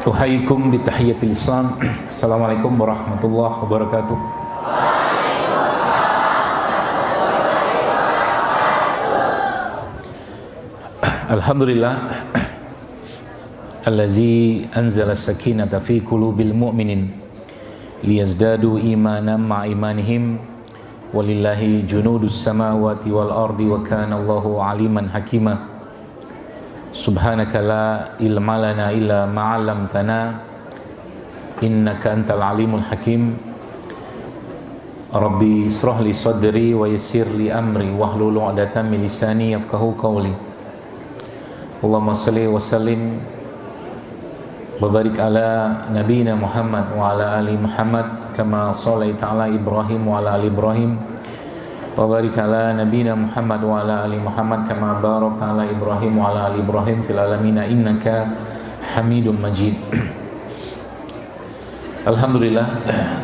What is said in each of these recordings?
Uhayyikum bitahiyatil Islam. Assalamualaikum warahmatullahi wabarakatuh. Alhamdulillah allazi anzala sakinata fi qulubil mu'minin liyazdadu imanan ma'a imanihim walillahi junudus samawati wal ardi wa kana Allahu aliman hakima. Subhanaka la ilma lana illa ma 'allamtana innaka antal alimul hakim. Rabbi ishrah li sadri wa yassir li amri wahlul 'uqdatam min lisani yafqahu qawli. Allahumma shalli wa sallim wa barik ala nabiyyina Muhammad wa ala ali Muhammad kama shallaita ala Ibrahim wa ala ali Ibrahim wa barik ala nabiyyina Muhammad wa ala ali Muhammad kama barakta ala Ibrahim wa ala ali Ibrahim fil alamin innaka Hamidum Majid. Alhamdulillah,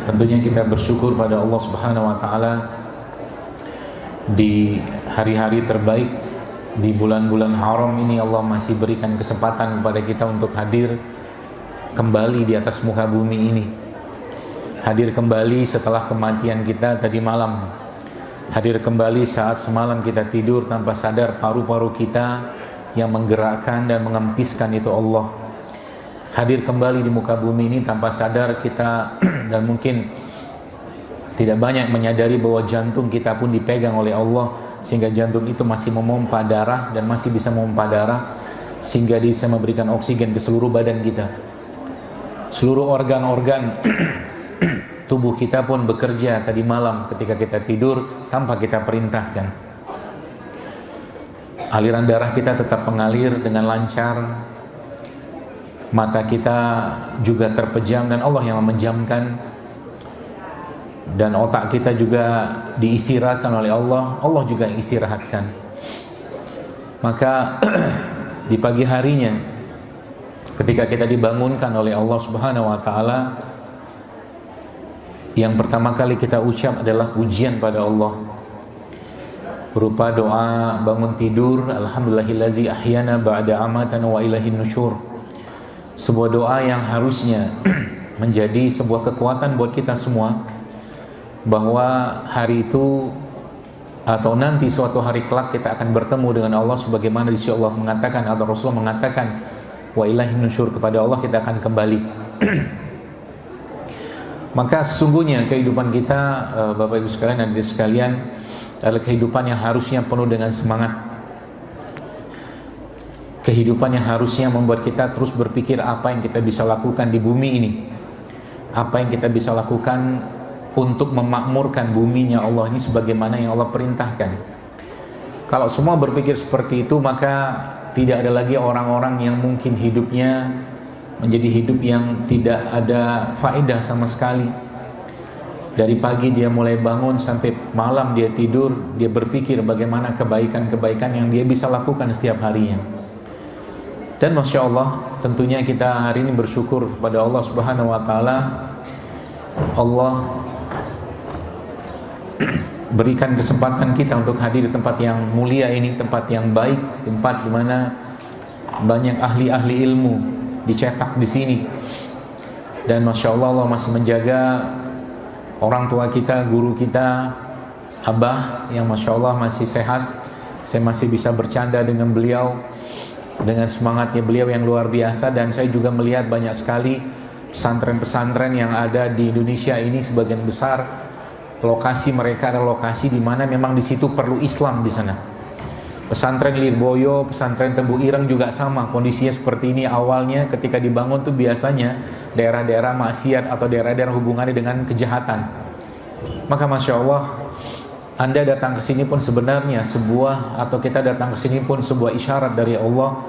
tentunya kita bersyukur pada Allah Subhanahu wa taala di hari-hari terbaik di bulan-bulan haram ini. Allah masih berikan kesempatan kepada kita untuk hadir kembali di atas muka bumi ini, hadir kembali setelah kematian kita tadi malam, hadir kembali saat semalam kita tidur tanpa sadar paru-paru kita yang menggerakkan dan mengempiskan itu Allah. Hadir kembali di muka bumi ini tanpa sadar kita dan mungkin tidak banyak menyadari bahwa jantung kita pun dipegang oleh Allah, sehingga jantung itu masih memompa darah dan masih bisa memompa darah sehingga bisa memberikan oksigen ke seluruh badan kita. Seluruh organ-organ tubuh kita pun bekerja tadi malam ketika kita tidur tanpa kita perintahkan. Aliran darah kita tetap mengalir dengan lancar, mata kita juga terpejam dan Allah yang memejamkan, dan otak kita juga diistirahatkan oleh Allah, Allah juga yang istirahatkan. Maka di pagi harinya ketika kita dibangunkan oleh Allah Subhanahu wa taala, yang pertama kali kita ucap adalah pujian pada Allah berupa doa bangun tidur, alhamdulillahillazi ahyana ba'da amatana wa ilaihin nusyur. Sebuah doa yang harusnya menjadi sebuah kekuatan buat kita semua, bahwa hari itu atau nanti suatu hari kelak kita akan bertemu dengan Allah sebagaimana di sisi Allah mengatakan atau Rasul mengatakan wa ilaihin nusyur, kepada Allah kita akan kembali. Maka sesungguhnya kehidupan kita, Bapak Ibu sekalian dan adik sekalian, adalah kehidupan yang harusnya penuh dengan semangat, kehidupan yang harusnya membuat kita terus berpikir apa yang kita bisa lakukan di bumi ini, apa yang kita bisa lakukan untuk memakmurkan buminya Allah ini sebagaimana yang Allah perintahkan. Kalau semua berpikir seperti itu, maka tidak ada lagi orang-orang yang mungkin hidupnya menjadi hidup yang tidak ada faedah sama sekali. Dari pagi dia mulai bangun sampai malam dia tidur, dia berpikir bagaimana kebaikan-kebaikan yang dia bisa lakukan setiap harinya. Dan Masya Allah, tentunya kita hari ini bersyukur pada Allah Subhanahu wa ta'ala. Allah berikan kesempatan kita untuk hadir di tempat yang mulia ini, tempat yang baik, tempat di mana banyak ahli-ahli ilmu dicetak di sini. Dan Masya Allah, Allah masih menjaga orang tua kita, guru kita, Abah yang Masya Allah masih sehat. Saya masih bisa bercanda dengan beliau, dengan semangatnya beliau yang luar biasa. Dan saya juga melihat banyak sekali pesantren-pesantren yang ada di Indonesia ini, sebagian besar lokasi mereka adalah lokasi di mana memang di situ perlu Islam di sana. Pesantren Lirboyo, pesantren Tebu Ireng juga sama kondisinya seperti ini. Awalnya ketika dibangun tuh biasanya daerah-daerah maksiat atau daerah-daerah hubungannya dengan kejahatan. Maka Masya Allah, Anda datang ke sini pun sebenarnya sebuah, atau kita datang ke sini pun sebuah isyarat dari Allah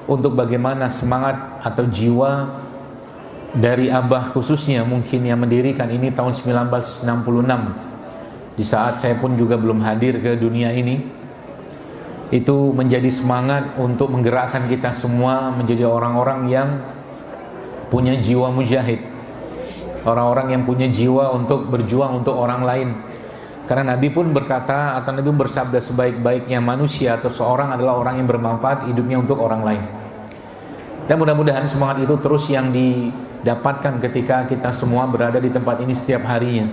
untuk bagaimana semangat atau jiwa dari Abah khususnya mungkin yang mendirikan ini tahun 1966, di saat saya pun juga belum hadir ke dunia ini. Itu menjadi semangat untuk menggerakkan kita semua menjadi orang-orang yang punya jiwa mujahid, orang-orang yang punya jiwa untuk berjuang untuk orang lain. Karena Nabi pun berkata atau Nabi bersabda, sebaik-baiknya manusia atau seorang adalah orang yang bermanfaat hidupnya untuk orang lain. Dan mudah-mudahan semangat itu terus yang didapatkan ketika kita semua berada di tempat ini setiap harinya.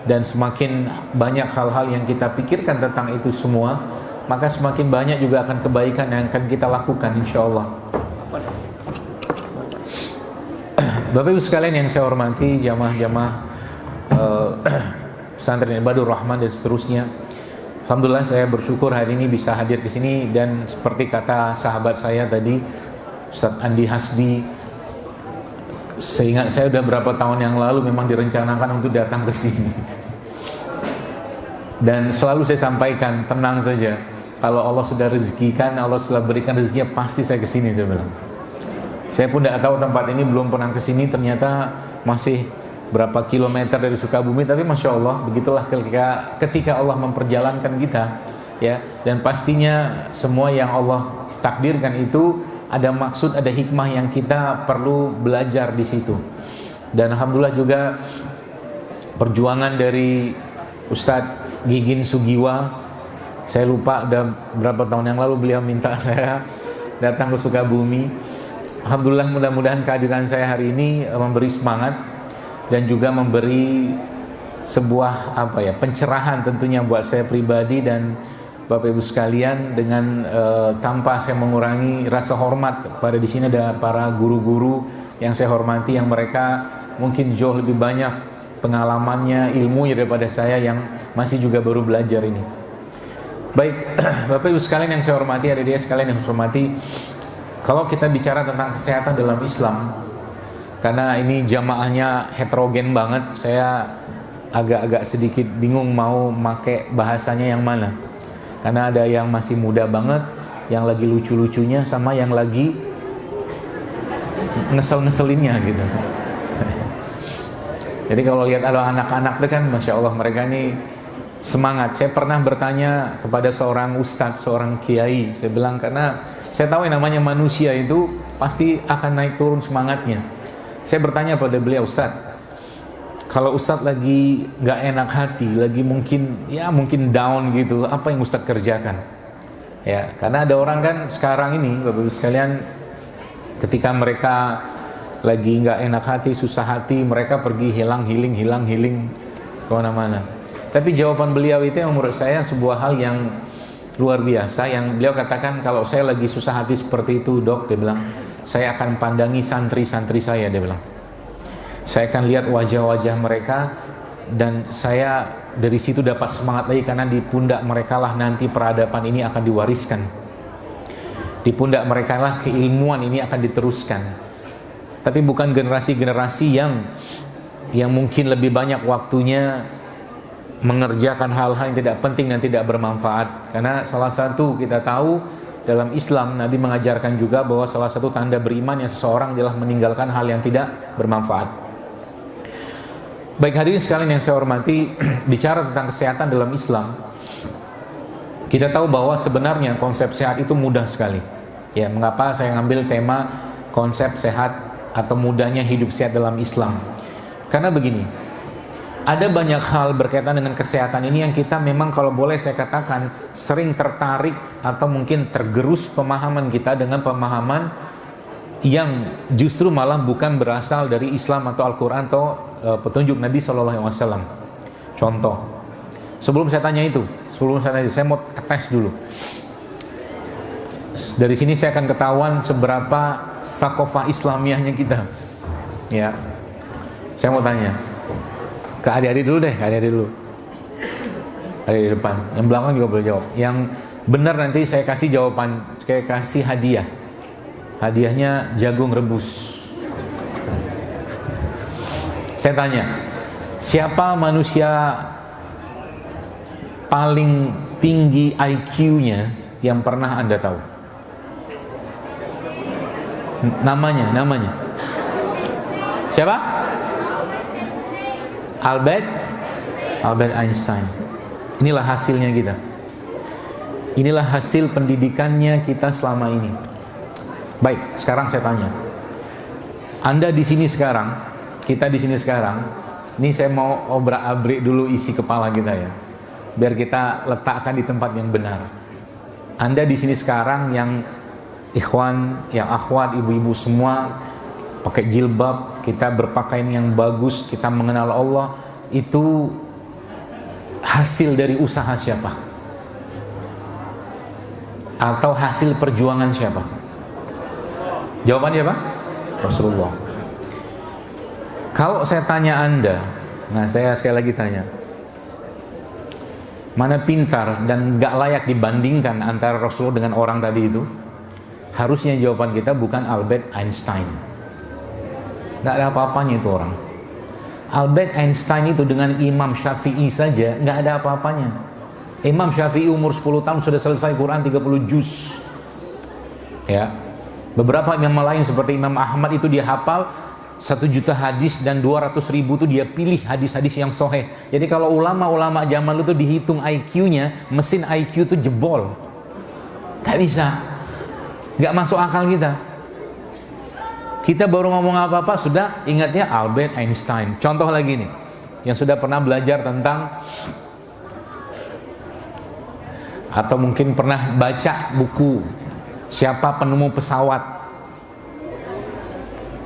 Dan semakin banyak hal-hal yang kita pikirkan tentang itu semua, maka semakin banyak juga akan kebaikan yang akan kita lakukan, insya Allah. Bapak Ibu sekalian yang saya hormati, jamaah-jamaah pesantren Ibadur Rahman dan seterusnya. Alhamdulillah saya bersyukur hari ini bisa hadir ke sini, dan seperti kata sahabat saya tadi, Ustaz Andi Hasbi, seingat saya udah berapa tahun yang lalu memang direncanakan untuk datang ke sini. Dan selalu saya sampaikan, tenang saja, kalau Allah sudah rezekikan, Allah sudah berikan rezekinya, pasti saya ke sini, saya bilang. Saya pun tidak tahu tempat ini, belum pernah ke sini, ternyata masih berapa kilometer dari Sukabumi, tapi Masya Allah, begitulah ketika Allah memperjalankan kita, ya. Dan pastinya semua yang Allah takdirkan itu ada maksud, ada hikmah yang kita perlu belajar di situ. Dan Alhamdulillah juga perjuangan dari Ustadz Gigin Sugiwa, saya lupa udah berapa tahun yang lalu beliau minta saya datang ke Sukabumi. Alhamdulillah, mudah-mudahan kehadiran saya hari ini memberi semangat dan juga memberi sebuah pencerahan tentunya buat saya pribadi dan Bapak Ibu sekalian, dengan tanpa saya mengurangi rasa hormat kepada di sini ada para guru-guru yang saya hormati, yang mereka mungkin jauh lebih banyak pengalamannya, ilmunya daripada saya yang masih juga baru belajar ini. Baik, Bapak Ibu sekalian yang saya hormati, adik-adik sekalian yang saya hormati, kalau kita bicara tentang kesehatan dalam Islam, karena ini jamaahnya heterogen banget, saya agak-agak sedikit bingung mau pakai bahasanya yang mana. Karena ada yang masih muda banget, yang lagi lucu-lucunya, sama yang lagi ngesel-ngeselinnya gitu. Jadi kalau lihat ada anak-anak itu kan, Masya Allah, mereka ini semangat. Saya pernah bertanya kepada seorang ustadz, seorang kiai, saya bilang, karena saya tahu yang namanya manusia itu pasti akan naik turun semangatnya. Saya bertanya pada beliau, Ustadz, kalau Ustadz lagi gak enak hati, lagi mungkin down gitu, apa yang Ustadz kerjakan? Ya, karena ada orang kan sekarang ini, Bapak-Ibu sekalian, ketika mereka lagi gak enak hati, susah hati, mereka pergi hilang healing kemana-mana. Tapi jawaban beliau itu yang menurut saya sebuah hal yang luar biasa, yang beliau katakan, kalau saya lagi susah hati seperti itu, Dok, dia bilang, saya akan pandangi santri-santri saya, dia bilang. Saya akan lihat wajah-wajah mereka, dan saya dari situ dapat semangat lagi, karena di pundak mereka lah nanti peradaban ini akan diwariskan. Di pundak mereka lah keilmuan ini akan diteruskan. Tapi bukan generasi-generasi yang mungkin lebih banyak waktunya mengerjakan hal-hal yang tidak penting dan tidak bermanfaat. Karena salah satu kita tahu dalam Islam, Nabi mengajarkan juga bahwa salah satu tanda beriman yang seseorang adalah meninggalkan hal yang tidak bermanfaat. Baik, hadirin sekalian yang saya hormati, bicara tentang kesehatan dalam Islam, kita tahu bahwa sebenarnya konsep sehat itu mudah sekali. Ya, mengapa saya ngambil tema konsep sehat atau mudahnya hidup sehat dalam Islam? Karena begini, ada banyak hal berkaitan dengan kesehatan ini yang kita memang, kalau boleh saya katakan, sering tertarik atau mungkin tergerus pemahaman kita dengan pemahaman yang justru malah bukan berasal dari Islam atau Al-Quran atau petunjuk Nabi SAW. Contoh, sebelum saya tanya itu, saya mau tes dulu. Dari sini saya akan ketahuan seberapa thaqafah Islamiyahnya kita. Ya, saya mau tanya ke adik-adik dulu deh, adik di depan, yang belakang juga boleh jawab. Yang benar nanti saya kasih jawaban, saya kasih hadiah. Hadiahnya jagung rebus. Saya tanya, siapa manusia paling tinggi IQ-nya yang pernah Anda tahu? Namanya. Siapa? Albert Einstein. Inilah hasilnya kita. Inilah hasil pendidikannya kita selama ini. Baik, sekarang saya tanya. Anda di sini sekarang, kita di sini sekarang, ini saya mau obrak-abrik dulu isi kepala kita ya, biar kita letakkan di tempat yang benar. Anda di sini sekarang yang ikhwan, yang akhwat, ibu-ibu semua pakai jilbab, kita berpakaian yang bagus, kita mengenal Allah, itu hasil dari usaha siapa? Atau hasil perjuangan siapa? Jawabannya apa? Rasulullah. Kalau saya tanya Anda, nah saya sekali lagi tanya, mana pintar dan gak layak dibandingkan antara Rasulullah dengan orang tadi itu? Harusnya jawaban kita bukan Albert Einstein. Gak ada apa-apanya itu orang. Albert Einstein itu dengan Imam Syafi'i saja gak ada apa-apanya. Imam Syafi'i umur 10 tahun sudah selesai Quran 30 juz. Ya. Beberapa imam lain seperti Imam Ahmad itu dia hafal 1 juta hadis dan 200.000 itu dia pilih hadis-hadis yang sahih. Jadi kalau ulama-ulama zaman dulu tuh dihitung IQ-nya, mesin IQ itu jebol. Gak bisa. Gak masuk akal kita. Kita baru ngomong apa-apa sudah ingatnya Albert Einstein. Contoh lagi nih, yang sudah pernah belajar tentang atau mungkin pernah baca buku siapa penemu pesawat.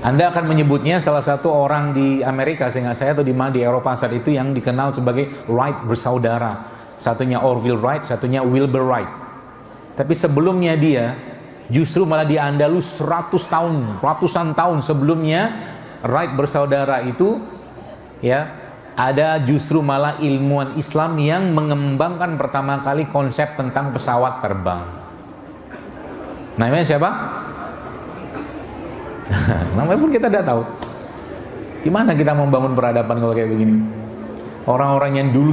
Anda akan menyebutnya salah satu orang di Amerika, seingat saya, atau di mana di Eropa saat itu, yang dikenal sebagai Wright bersaudara. Satunya Orville Wright, satunya Wilbur Wright. Tapi sebelumnya dia, justru malah di Andalus ratusan tahun sebelumnya, Wright bersaudara itu, ya, ada justru malah ilmuwan Islam yang mengembangkan pertama kali konsep tentang pesawat terbang. Namanya siapa? Namanya pun kita tidak tahu. Gimana kita membangun peradaban kalau kayak begini? Orang-orang yang dulu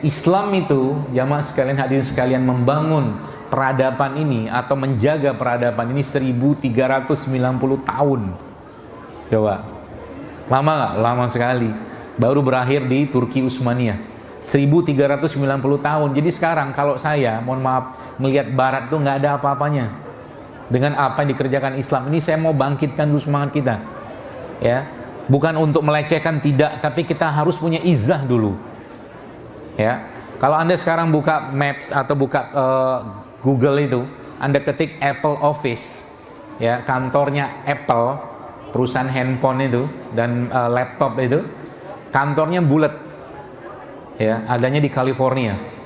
Islam itu, jamaah sekalian, hadirin sekalian, membangun peradaban ini atau menjaga peradaban ini 1390 tahun. Coba. Lama nggak? Lama sekali. Baru berakhir di Turki Utsmaniyah. 1390 tahun. Jadi sekarang kalau saya, mohon maaf, melihat barat tuh nggak ada apa-apanya dengan apa yang dikerjakan Islam ini. Saya mau bangkitkan dulu semangat kita, ya, bukan untuk melecehkan, tidak, tapi kita harus punya izah dulu, ya. Kalau Anda sekarang buka Maps atau buka Google itu, Anda ketik Apple Office, ya, kantornya Apple, perusahaan handphone itu dan laptop itu, kantornya bulat, ya, adanya di California.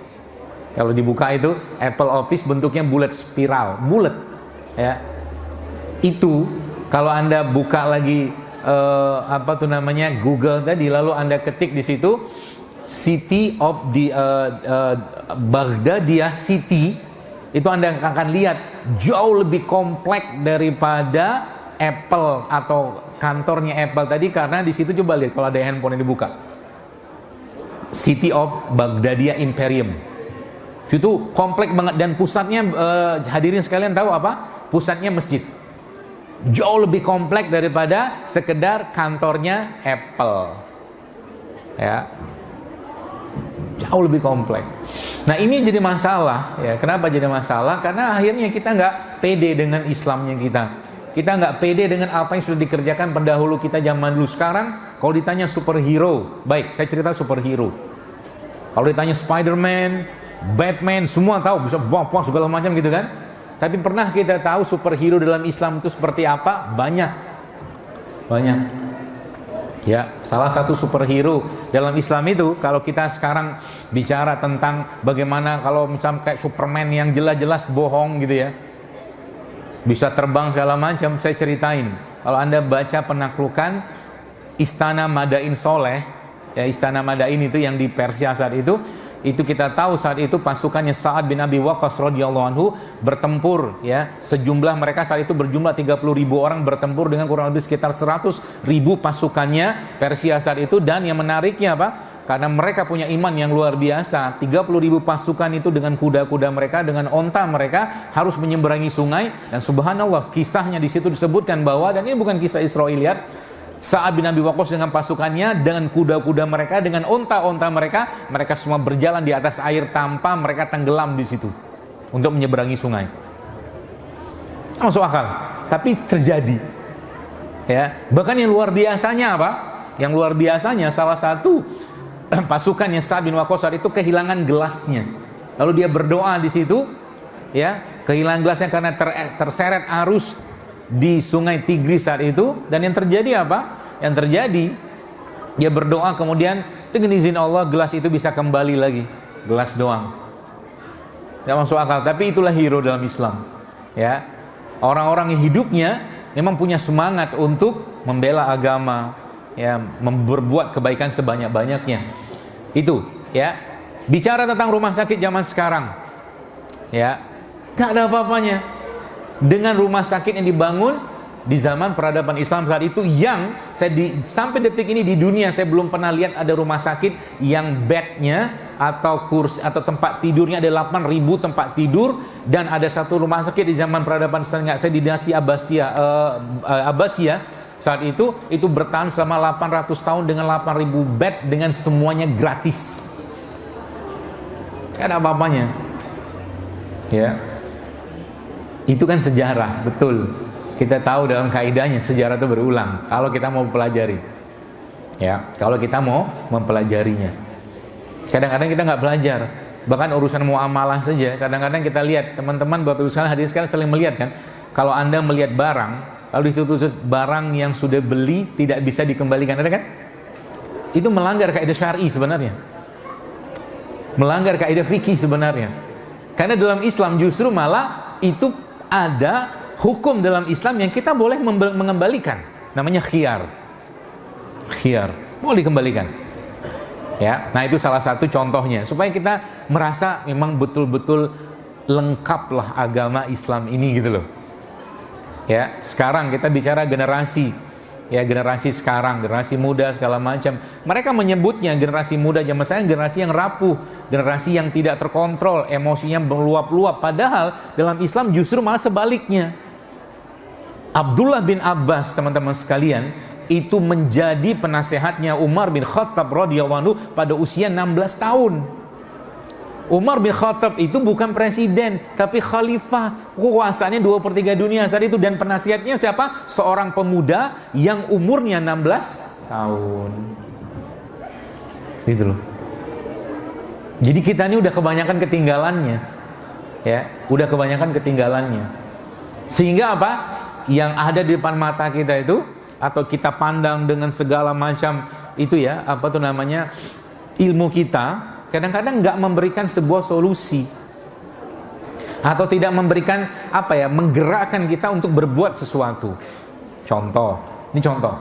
Kalau dibuka itu Apple Office bentuknya bulat, spiral, bulat. Ya, itu kalau Anda buka lagi Google tadi, lalu Anda ketik di situ City of the Baghdadiyah City, itu Anda akan lihat jauh lebih kompleks daripada Apple atau kantornya Apple tadi, karena di situ coba lihat kalau ada handphone yang dibuka, City of Baghdadiyah Imperium, itu kompleks banget dan pusatnya hadirin sekalian tahu apa? Pusatnya masjid. Jauh lebih kompleks daripada sekedar kantornya Apple. Ya. Jauh lebih kompleks. Nah, ini jadi masalah, ya. Kenapa jadi masalah? Karena akhirnya kita nggak pede dengan Islamnya kita. Kita nggak pede dengan apa yang sudah dikerjakan pendahulu kita zaman dulu. Sekarang kalau ditanya superhero, baik, saya cerita superhero. Kalau ditanya Spider-Man, Batman, semua tahu, bisa buang-buang segala macam gitu kan. Tapi pernah kita tahu superhero dalam Islam itu seperti apa? Banyak. Ya, salah satu superhero dalam Islam itu, kalau kita sekarang bicara tentang bagaimana kalau macam kayak Superman yang jelas-jelas bohong gitu ya, bisa terbang segala macam, saya ceritain. Kalau Anda baca penaklukan Istana Madain Soleh, ya, Istana Madain itu yang di Persia saat itu kita tahu saat itu pasukannya Sa'ad bin Abi Waqqas radhiyallahu anhu bertempur, ya, sejumlah mereka saat itu berjumlah 30.000 orang bertempur dengan kurang lebih sekitar 100.000 pasukannya Persia saat itu. Dan yang menariknya apa? Karena mereka punya iman yang luar biasa, 30.000 pasukan itu dengan kuda-kuda mereka, dengan onta mereka harus menyeberangi sungai. Dan subhanallah, kisahnya di situ disebutkan bahwa, dan ini bukan kisah Israiliyat, Sa'ad bin Abi Waqqas dengan pasukannya, dengan kuda-kuda mereka, dengan onta-onta mereka, mereka semua berjalan di atas air tanpa mereka tenggelam di situ untuk menyeberangi sungai. Masuk akal, tapi terjadi. Ya, bahkan yang luar biasanya apa? Yang luar biasanya salah satu pasukannya Sa'ad bin Waqqas itu kehilangan gelasnya. Lalu dia berdoa di situ, ya, Kehilangan gelasnya karena terseret arus di sungai Tigris saat itu. Dan yang terjadi apa? Yang terjadi, dia berdoa, kemudian dengan izin Allah gelas itu bisa kembali lagi. Gelas doang. Gak masuk akal, tapi itulah hero dalam Islam. Ya, orang-orang yang hidupnya memang punya semangat untuk membela agama, ya, berbuat kebaikan sebanyak-banyaknya. Itu, ya. Bicara tentang rumah sakit zaman sekarang, ya, gak ada apa-apanya dengan rumah sakit yang dibangun di zaman peradaban Islam saat itu, yang sampai detik ini di dunia saya belum pernah lihat ada rumah sakit yang bednya atau kursi atau tempat tidurnya ada 8.000 tempat tidur, dan ada satu rumah sakit di zaman peradaban saya di dinasti Abbasiyah saat itu bertahan selama 800 tahun dengan 8.000 bed dengan semuanya gratis. Gak ada apa-apanya. Ya. Itu kan sejarah, betul. Kita tahu dalam kaidahnya sejarah itu berulang kalau kita mau pelajari. Ya, kalau kita mau mempelajarinya. Kadang-kadang kita nggak belajar. Bahkan urusan muamalah saja, kadang-kadang kita lihat, teman-teman, Bapak Ibu sekalian, hadirin sekalian sering melihat kan, kalau Anda melihat barang, lalu ditulis barang yang sudah beli tidak bisa dikembalikan, ada kan? Itu melanggar kaidah syar'i sebenarnya. Melanggar kaidah fikih sebenarnya. Karena dalam Islam justru malah itu ada hukum dalam Islam yang kita boleh mengembalikan, namanya khiyar. Khiyar, boleh dikembalikan. Ya, nah itu salah satu contohnya supaya kita merasa memang betul-betul lengkaplah agama Islam ini gitu loh. Ya, sekarang kita bicara generasi, ya generasi sekarang, generasi muda segala macam. Mereka menyebutnya generasi muda zaman saya generasi yang rapuh, generasi yang tidak terkontrol, emosinya meluap-luap. Padahal dalam Islam justru malah sebaliknya. Abdullah bin Abbas, teman-teman sekalian, itu menjadi penasehatnya Umar bin Khattab radhiyallahu anhu pada usia 16 tahun. Umar bin Khattab itu bukan presiden, tapi khalifah. Kekuasaannya 2/3 dunia saat itu, dan penasihatnya siapa? Seorang pemuda yang umurnya 16 tahun. Gitu loh. Jadi kita ini udah kebanyakan ketinggalannya. Ya, udah kebanyakan ketinggalannya. Sehingga apa? Yang ada di depan mata kita itu, atau kita pandang dengan segala macam itu ya, apa tuh namanya, ilmu kita, kadang-kadang nggak memberikan sebuah solusi, atau tidak memberikan apa ya, menggerakkan kita untuk berbuat sesuatu. Contoh, ini contoh.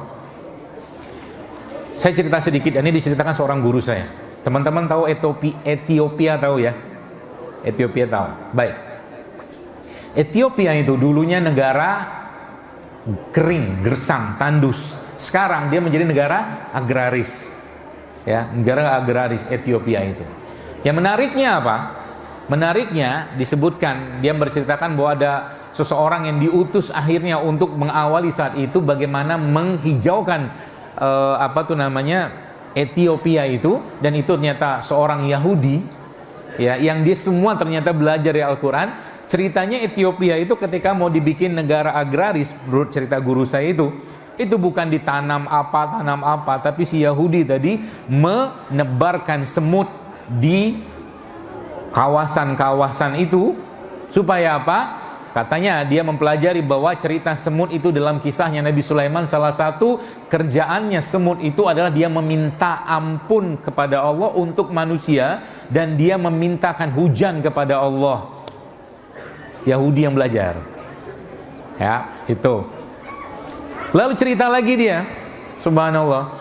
Saya cerita sedikit, ini diceritakan seorang guru saya. Teman-teman tahu Ethiopia tahu ya? Ethiopia tahu. Baik. Ethiopia itu dulunya negara kering, gersang, tandus. Sekarang dia menjadi negara agraris. Ya, negara agraris Ethiopia itu. Yang menariknya apa? Menariknya disebutkan, dia berceritakan bahwa ada seseorang yang diutus akhirnya untuk mengawali saat itu bagaimana menghijaukan Ethiopia itu, dan itu ternyata seorang Yahudi, ya, yang dia semua ternyata belajar dari Al-Quran. Ceritanya Ethiopia itu ketika mau dibikin negara agraris, menurut cerita guru saya itu bukan ditanam apa, tapi si Yahudi tadi menebarkan semut di kawasan-kawasan itu supaya apa? Katanya dia mempelajari bahwa cerita semut itu dalam kisahnya Nabi Sulaiman, salah satu kerjaannya semut itu adalah dia meminta ampun kepada Allah untuk manusia, dan dia memintakan hujan kepada Allah. Yahudi yang belajar, ya, itu. Lalu cerita lagi dia, subhanallah,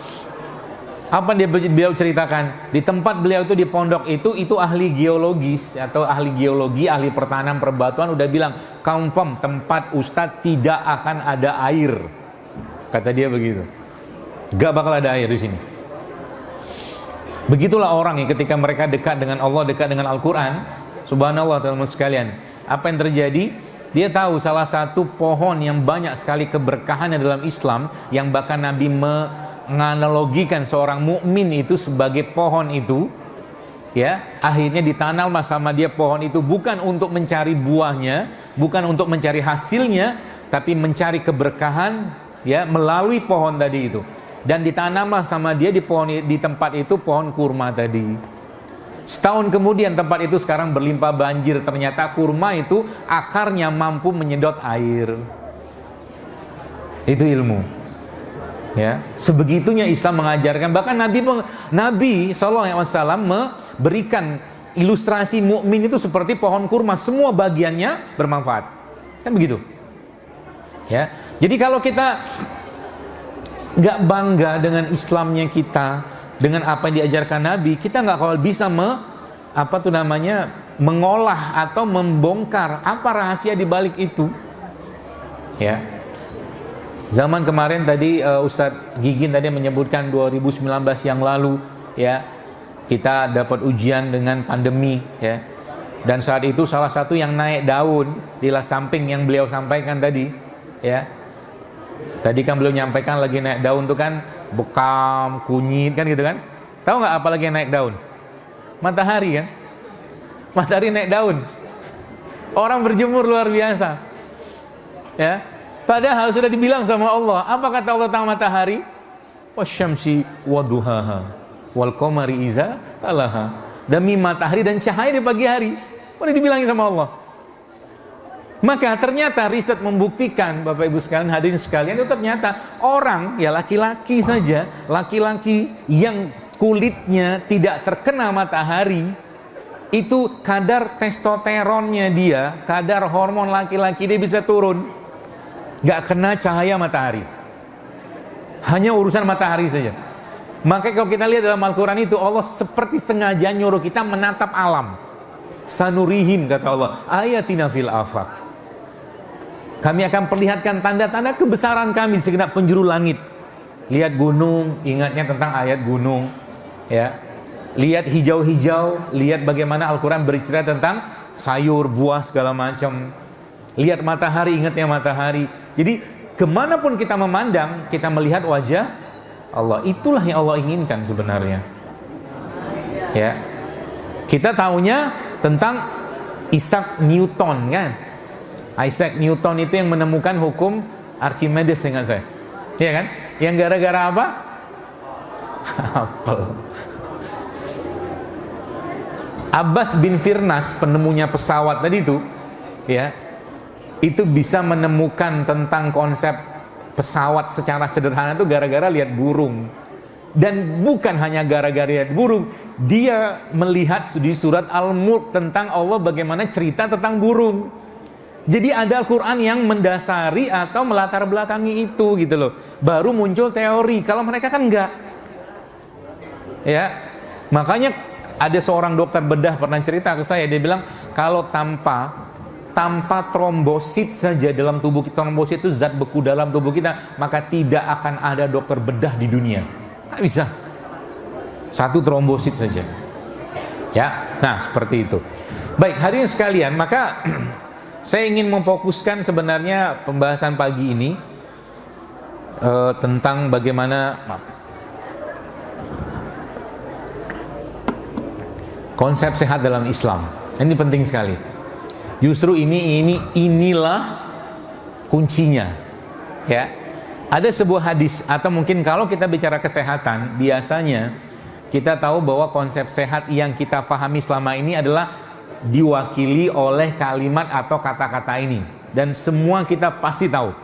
apa beliau ceritakan di tempat beliau itu, di pondok itu ahli geologis atau ahli geologi, ahli pertanaman perbatuan udah bilang, confirm tempat Ustadz tidak akan ada air, kata dia begitu, gak bakal ada air di sini. Begitulah orang yang ketika mereka dekat dengan Allah, dekat dengan Al-Quran, subhanallah teman-teman sekalian. Apa yang terjadi? Dia tahu salah satu pohon yang banyak sekali keberkahannya dalam Islam, yang bahkan Nabi menganalogikan seorang mukmin itu sebagai pohon itu, ya, akhirnya ditanam sama dia pohon itu bukan untuk mencari buahnya, bukan untuk mencari hasilnya, tapi mencari keberkahan, ya, melalui pohon tadi itu. Dan ditanamlah sama dia di tempat itu pohon kurma tadi. Setahun kemudian tempat itu sekarang berlimpah banjir. Ternyata kurma itu akarnya mampu menyedot air. Itu ilmu. Ya, sebegitunya Islam mengajarkan. Bahkan Nabi SAW memberikan ilustrasi mukmin itu seperti pohon kurma, semua bagiannya bermanfaat. Kan begitu. Ya. Jadi kalau kita nggak bangga dengan Islamnya kita, dengan apa yang diajarkan Nabi, kita nggak bakal bisa mengolah atau membongkar apa rahasia di balik itu. Ya. Zaman kemarin tadi Ustadz Gigin tadi menyebutkan 2019 yang lalu, ya, kita dapat ujian dengan pandemi, ya. Dan saat itu salah satu yang naik daun di samping yang beliau sampaikan tadi, ya. Tadi kan beliau nyampaikan lagi naik daun itu kan bekam, kunyit kan gitu kan. Tahu nggak apa lagi yang naik daun? Matahari kan. Matahari naik daun. Orang berjemur luar biasa. Ya. Padahal sudah dibilang sama Allah. Apa kata Allah tentang matahari? Wasyamsi waduhaha wal qamari iza talaha. Demi matahari dan cahaya di pagi hari. Udah dibilangin sama Allah. Maka ternyata riset membuktikan, Bapak Ibu sekalian, hadirin sekalian, itu ternyata orang, ya laki-laki saja, laki-laki yang kulitnya tidak terkena matahari, itu kadar testosteronnya dia, kadar hormon laki-laki dia bisa turun. Gak kena cahaya matahari. Hanya urusan matahari saja. Maka kalau kita lihat dalam Al-Quran itu, Allah seperti sengaja nyuruh kita menatap alam. Sanurihim, kata Allah, ayatina fil afaq. Kami akan perlihatkan tanda-tanda kebesaran kami di segenap penjuru langit. Lihat gunung, ingatnya tentang ayat gunung, ya. Lihat hijau-hijau, lihat bagaimana Al-Quran bercerita tentang sayur, buah, segala macam. Lihat matahari, ingatnya matahari. Jadi kemanapun kita memandang, kita melihat wajah Allah. Itulah yang Allah inginkan sebenarnya. Ya, kita tahunya tentang Isaac Newton kan. Isaac Newton itu yang menemukan hukum Archimedes, dengan saya. Iya kan? Yang gara-gara apa? Apel. Abbas bin Firnas, penemunya pesawat tadi itu, ya, itu bisa menemukan tentang konsep pesawat secara sederhana itu gara-gara lihat burung. Dan bukan hanya gara-gara lihat burung, dia melihat di surat Al-Mulk tentang Allah bagaimana cerita tentang burung. Jadi ada Al-Quran yang mendasari atau melatar belakangi itu gitu loh. Baru muncul teori. Kalau mereka kan enggak. Ya, makanya ada seorang dokter bedah pernah cerita ke saya. Dia bilang kalau tanpa trombosit saja dalam tubuh kita, trombosit itu zat beku dalam tubuh kita, maka tidak akan ada dokter bedah di dunia. Nggak bisa. Satu trombosit saja. Ya, nah seperti itu. Baik, hadirin sekalian, maka saya ingin memfokuskan sebenarnya pembahasan pagi ini tentang bagaimana konsep sehat dalam Islam. Ini penting sekali. Justru inilah kuncinya. Ya. Ada sebuah hadis, atau mungkin kalau kita bicara kesehatan, biasanya kita tahu bahwa konsep sehat yang kita pahami selama ini adalah diwakili oleh kalimat atau kata-kata ini. Dan semua kita pasti tahu.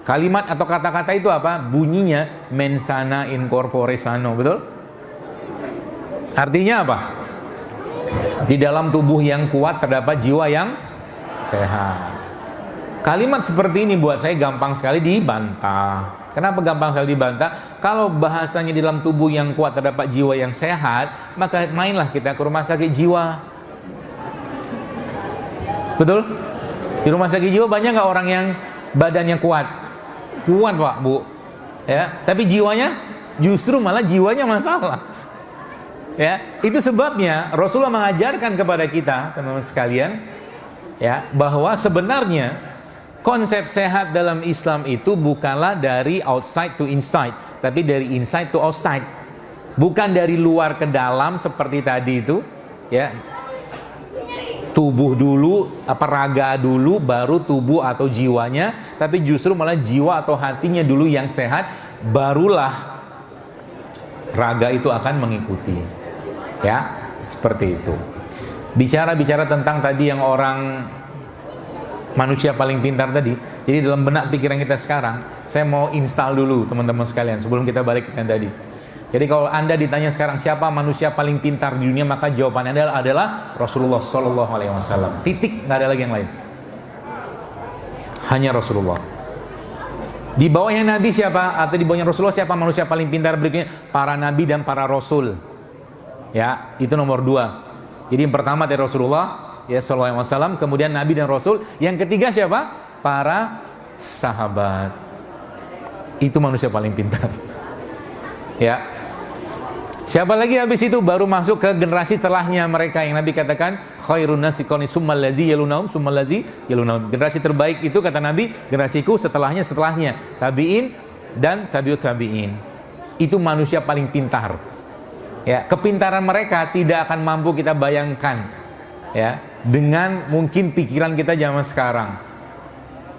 Kalimat atau kata-kata itu apa? Bunyinya mens sana in corpore sano, betul? Artinya apa? Di dalam tubuh yang kuat terdapat jiwa yang sehat. Kalimat seperti ini buat saya gampang sekali dibantah. Kenapa gampang sekali dibantah? Kalau bahasanya di dalam tubuh yang kuat terdapat jiwa yang sehat, maka mainlah kita ke rumah sakit jiwa. Betul? Di rumah sakit jiwa banyak nggak orang yang badannya kuat? Kuat Pak, Bu. Ya, tapi jiwanya justru malah jiwanya masalah. Ya, itu sebabnya Rasulullah mengajarkan kepada kita, teman-teman sekalian, ya, bahwa sebenarnya konsep sehat dalam Islam itu bukanlah dari outside to inside, tapi dari inside to outside. Bukan dari luar ke dalam seperti tadi itu, ya. Tubuh dulu, raga dulu, baru tubuh atau jiwanya, tapi justru malah jiwa atau hatinya dulu yang sehat, barulah raga itu akan mengikuti. Ya, seperti itu. Bicara tentang tadi yang orang manusia paling pintar tadi. Jadi dalam benak pikiran kita sekarang, saya mau install dulu teman-teman sekalian sebelum kita balik ke yang tadi. Jadi kalau Anda ditanya sekarang siapa manusia paling pintar di dunia, maka jawabannya adalah Rasulullah Shallallahu Alaihi Wasallam. Titik, nggak ada lagi yang lain. Hanya Rasulullah. Di bawahnya Nabi siapa? Atau di bawahnya Rasulullah siapa manusia paling pintar berikutnya? Para Nabi dan para Rasul. Ya, itu nomor 2. Jadi yang pertama dari Rasulullah, ya Shallallahu Alaihi Wasallam, kemudian Nabi dan Rasul. Yang ketiga siapa? Para sahabat. Itu manusia paling pintar. Ya. Siapa lagi habis itu baru masuk ke generasi setelahnya mereka yang Nabi katakan khairun nasi qarni summal ladzi yalunhum summal ladzi yalunhum. Generasi terbaik itu kata Nabi, generasiku setelahnya tabi'in dan tabi'ut tabi'in. Itu manusia paling pintar. Ya, kepintaran mereka tidak akan mampu kita bayangkan. Ya, dengan mungkin pikiran kita zaman sekarang.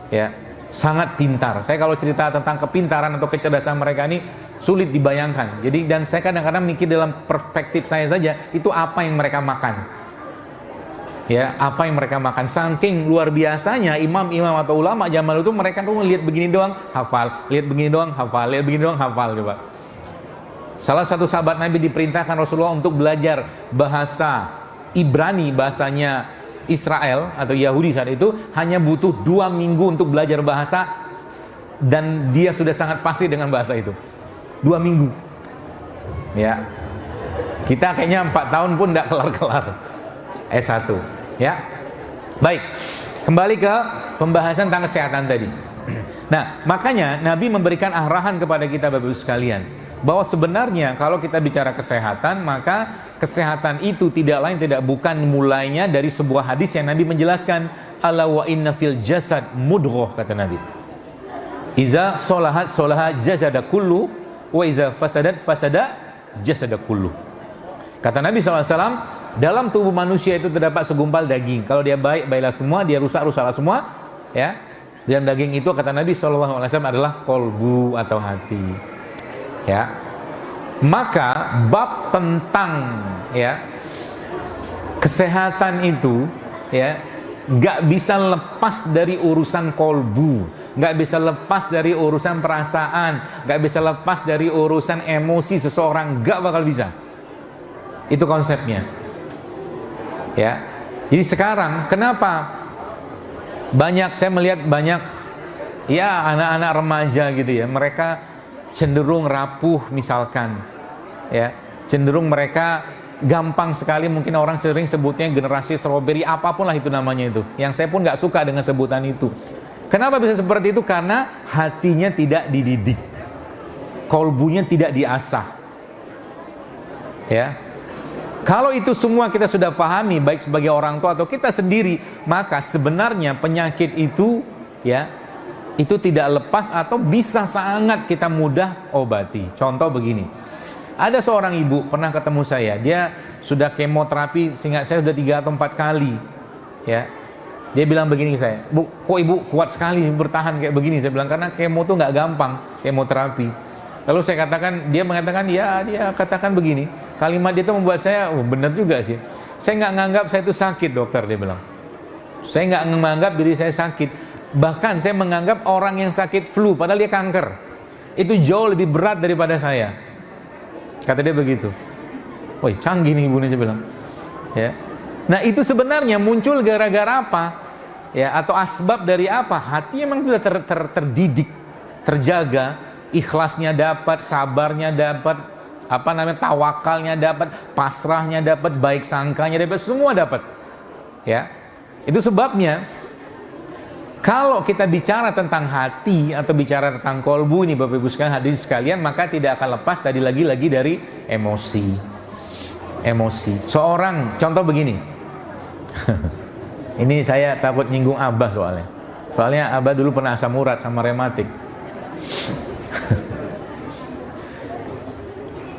Ya, sangat pintar. Saya kalau cerita tentang kepintaran atau kecerdasan mereka ini sulit dibayangkan. Jadi dan saya kadang-kadang mikir dalam perspektif saya saja, itu apa yang mereka makan. Ya, apa yang mereka makan. Saking luar biasanya imam-imam atau ulama zaman itu mereka tuh lihat begini doang hafal, lihat begini doang hafal, lihat begini doang hafal, coba. Salah satu sahabat Nabi diperintahkan Rasulullah untuk belajar bahasa Ibrani, bahasanya Israel atau Yahudi saat itu, hanya butuh 2 minggu untuk belajar bahasa, dan dia sudah sangat fasih dengan bahasa itu. 2 minggu. Ya. Kita kayaknya 4 tahun pun tidak kelar-kelar S1. Ya. Baik. Kembali ke pembahasan tentang kesehatan tadi. Nah, makanya Nabi memberikan arahan kepada kita Bapak Ibu sekalian, bahwa sebenarnya kalau kita bicara kesehatan, maka kesehatan itu tidak lain tidak bukan mulainya dari sebuah hadis yang Nabi menjelaskan, ala wa inna fil jasad mudghah, kata Nabi. Iza solahat solaha jasada kullu wa iza fasadat fasada jasada kullu. Kata Nabi SAW, dalam tubuh manusia itu terdapat segumpal daging. Kalau dia baik, baiklah semua. Dia rusak, rusaklah semua. Ya. Dan daging itu kata Nabi SAW adalah kolbu atau hati. Ya. Maka bab tentang ya kesehatan itu ya nggak bisa lepas dari urusan kolbu, nggak bisa lepas dari urusan perasaan, nggak bisa lepas dari urusan emosi seseorang, nggak bakal bisa. Itu konsepnya. Ya. Jadi sekarang kenapa saya melihat banyak ya anak-anak remaja gitu ya, mereka cenderung rapuh misalkan, ya cenderung mereka gampang sekali, mungkin orang sering sebutnya generasi strawberry, apapun lah itu namanya itu, yang saya pun nggak suka dengan sebutan itu. Kenapa bisa seperti itu? Karena hatinya tidak dididik, kolbunya tidak diasah. Ya, kalau itu semua kita sudah pahami, baik sebagai orang tua atau kita sendiri, maka sebenarnya penyakit itu ya itu tidak lepas atau bisa sangat kita mudah obati. Contoh begini, ada seorang ibu pernah ketemu saya, dia sudah kemoterapi, seingat saya sudah 3 atau 4 kali. Ya, dia bilang begini ke saya, Bu, kok ibu kuat sekali bertahan kayak begini? Saya bilang, karena kemo tuh nggak gampang, kemoterapi. Lalu saya katakan, dia mengatakan, ya dia katakan begini, kalimat dia itu membuat saya, benar juga sih. Saya nggak nganggap saya itu sakit, dokter, dia bilang. Saya nggak menganggap diri saya sakit. Bahkan saya menganggap orang yang sakit flu, padahal dia kanker, itu jauh lebih berat daripada saya. Kata dia begitu. Woi, canggih nih ibu, saya bilang. Ya. Nah, itu sebenarnya muncul gara-gara apa? Ya, atau asbab dari apa? Hati memang sudah terdidik, terjaga, ikhlasnya dapat, sabarnya dapat, tawakalnya dapat, pasrahnya dapat, baik sangkanya dapat, semua dapat. Ya. Itu sebabnya kalau kita bicara tentang hati atau bicara tentang kolbu ini Bapak Ibu sekalian, hadirin sekalian, maka tidak akan lepas tadi lagi dari emosi. Emosi. Seorang, contoh begini. Ini saya takut nyinggung Abah soalnya. Soalnya Abah dulu pernah asam urat sama rematik.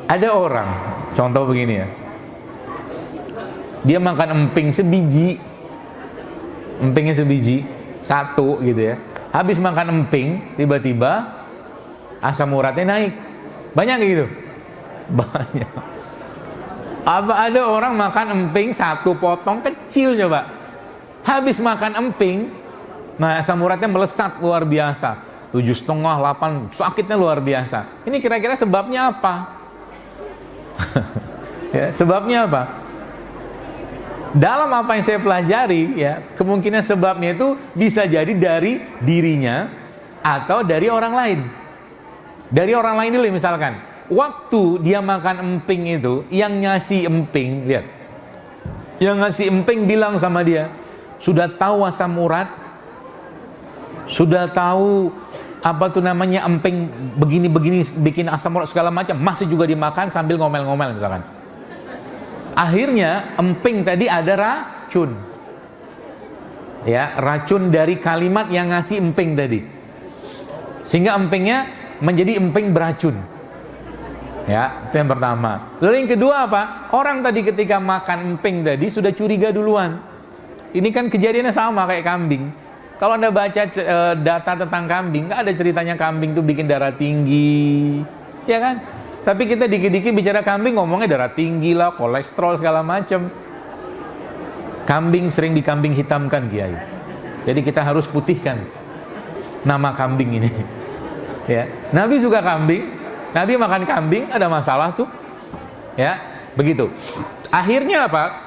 Ada orang, contoh begini ya. Dia makan emping sebiji. Empingnya sebiji. 1 gitu ya. Habis makan emping, tiba-tiba asam uratnya naik. Banyak gitu? Banyak. Apa ada orang makan emping satu potong kecil coba, habis makan emping, nah asam uratnya melesat luar biasa, 7,5, 8, sakitnya luar biasa. Ini kira-kira sebabnya apa? Ya, sebabnya apa? Dalam apa yang saya pelajari, ya, kemungkinan sebabnya itu bisa jadi dari dirinya atau dari orang lain. Dari orang lain dulu misalkan, waktu dia makan emping itu, yang ngasih emping, lihat, yang ngasih emping bilang sama dia, sudah tahu asam urat, sudah tahu apa tuh namanya emping begini-begini bikin asam urat segala macam, masih juga dimakan sambil ngomel-ngomel misalkan. Akhirnya emping tadi ada racun, ya, racun dari kalimat yang ngasih emping tadi, sehingga empingnya menjadi emping beracun. Ya, itu yang pertama. Lalu yang kedua apa? Orang tadi ketika makan emping tadi sudah curiga duluan. Ini kan kejadiannya sama kayak kambing. Kalau Anda baca data tentang kambing, nggak ada ceritanya kambing tuh bikin darah tinggi, ya kan? Tapi kita dikit-dikit bicara kambing ngomongnya darah tinggi lah, kolesterol segala macam. Kambing sering dikambing hitamkan, Kiai. Jadi kita harus putihkan nama kambing ini. Ya, Nabi suka kambing, Nabi makan kambing, ada masalah tuh. Ya, begitu. Akhirnya apa?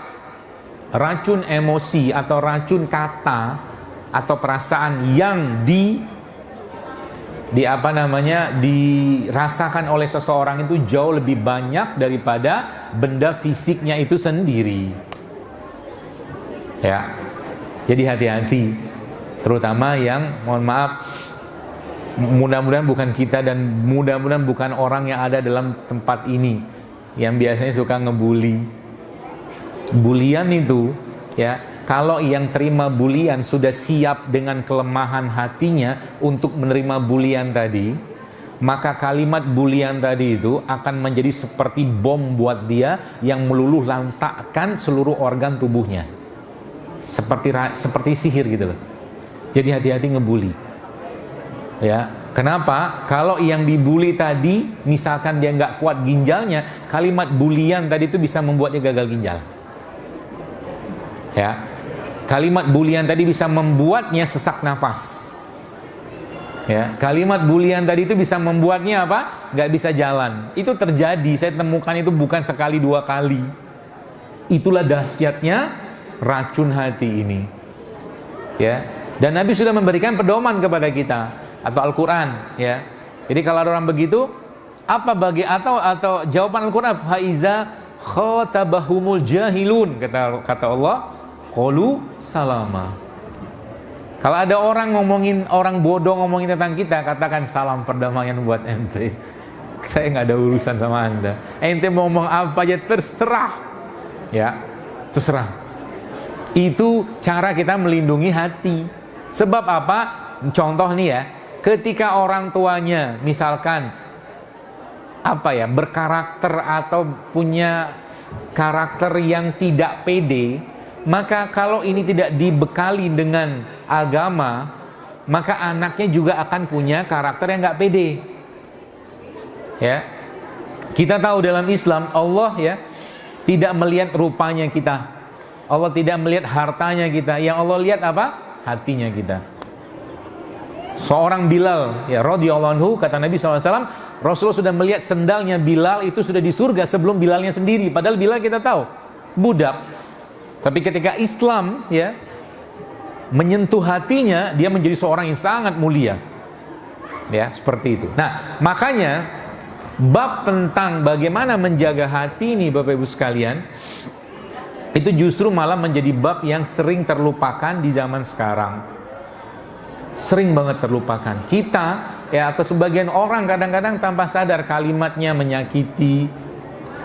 Racun emosi atau racun kata atau perasaan yang dirasakan oleh seseorang itu jauh lebih banyak daripada benda fisiknya itu sendiri. Ya. Jadi hati-hati, terutama yang, mohon maaf, mudah-mudahan bukan kita dan mudah-mudahan bukan orang yang ada dalam tempat ini yang biasanya suka ngebully. Bulian itu, ya, kalau yang terima bulian sudah siap dengan kelemahan hatinya untuk menerima bulian tadi, maka kalimat bulian tadi itu akan menjadi seperti bom buat dia yang meluluh lantakkan seluruh organ tubuhnya, seperti sihir gitu loh. Jadi hati-hati ngebully. Ya, kenapa? Kalau yang dibully tadi, misalkan dia nggak kuat ginjalnya, kalimat bulian tadi itu bisa membuatnya gagal ginjal. Ya, kalimat bulian tadi bisa membuatnya sesak nafas. Ya, kalimat bulian tadi itu bisa membuatnya apa? Nggak bisa jalan. Itu terjadi, saya temukan itu bukan sekali dua kali. Itulah dahsyatnya racun hati ini. Ya, dan Nabi sudah memberikan pedoman kepada kita atau Al-Quran. Ya, jadi kalau ada orang begitu, apa atau jawaban Al-Quran? Faiza khatabahumul jahilun, kata Allah, qalu salama. Kalau ada orang bodoh ngomongin tentang kita, katakan salam perdamaian buat ente. Saya nggak ada urusan sama Anda. Ente mau ngomong apa aja terserah. Ya, terserah. Itu cara kita melindungi hati. Sebab apa? Contoh nih ya, ketika orang tuanya misalkan berkarakter atau punya karakter yang tidak pede, maka kalau ini tidak dibekali dengan agama, maka anaknya juga akan punya karakter yang nggak pede. Ya, kita tahu dalam Islam Allah ya tidak melihat rupanya kita, Allah tidak melihat hartanya kita, yang Allah lihat apa? Hatinya kita. Seorang Bilal ya radhiyallahu anhu, kata Nabi SAW, Rasulullah sudah melihat sendalnya Bilal itu sudah di surga sebelum Bilalnya sendiri. Padahal Bilal kita tahu budak. Tapi ketika Islam ya menyentuh hatinya, dia menjadi seorang yang sangat mulia. Ya, seperti itu. Nah, makanya bab tentang bagaimana menjaga hati ini Bapak Ibu sekalian, itu justru malah menjadi bab yang sering terlupakan di zaman sekarang. Sering banget terlupakan. Kita ya atau sebagian orang kadang-kadang tanpa sadar kalimatnya menyakiti.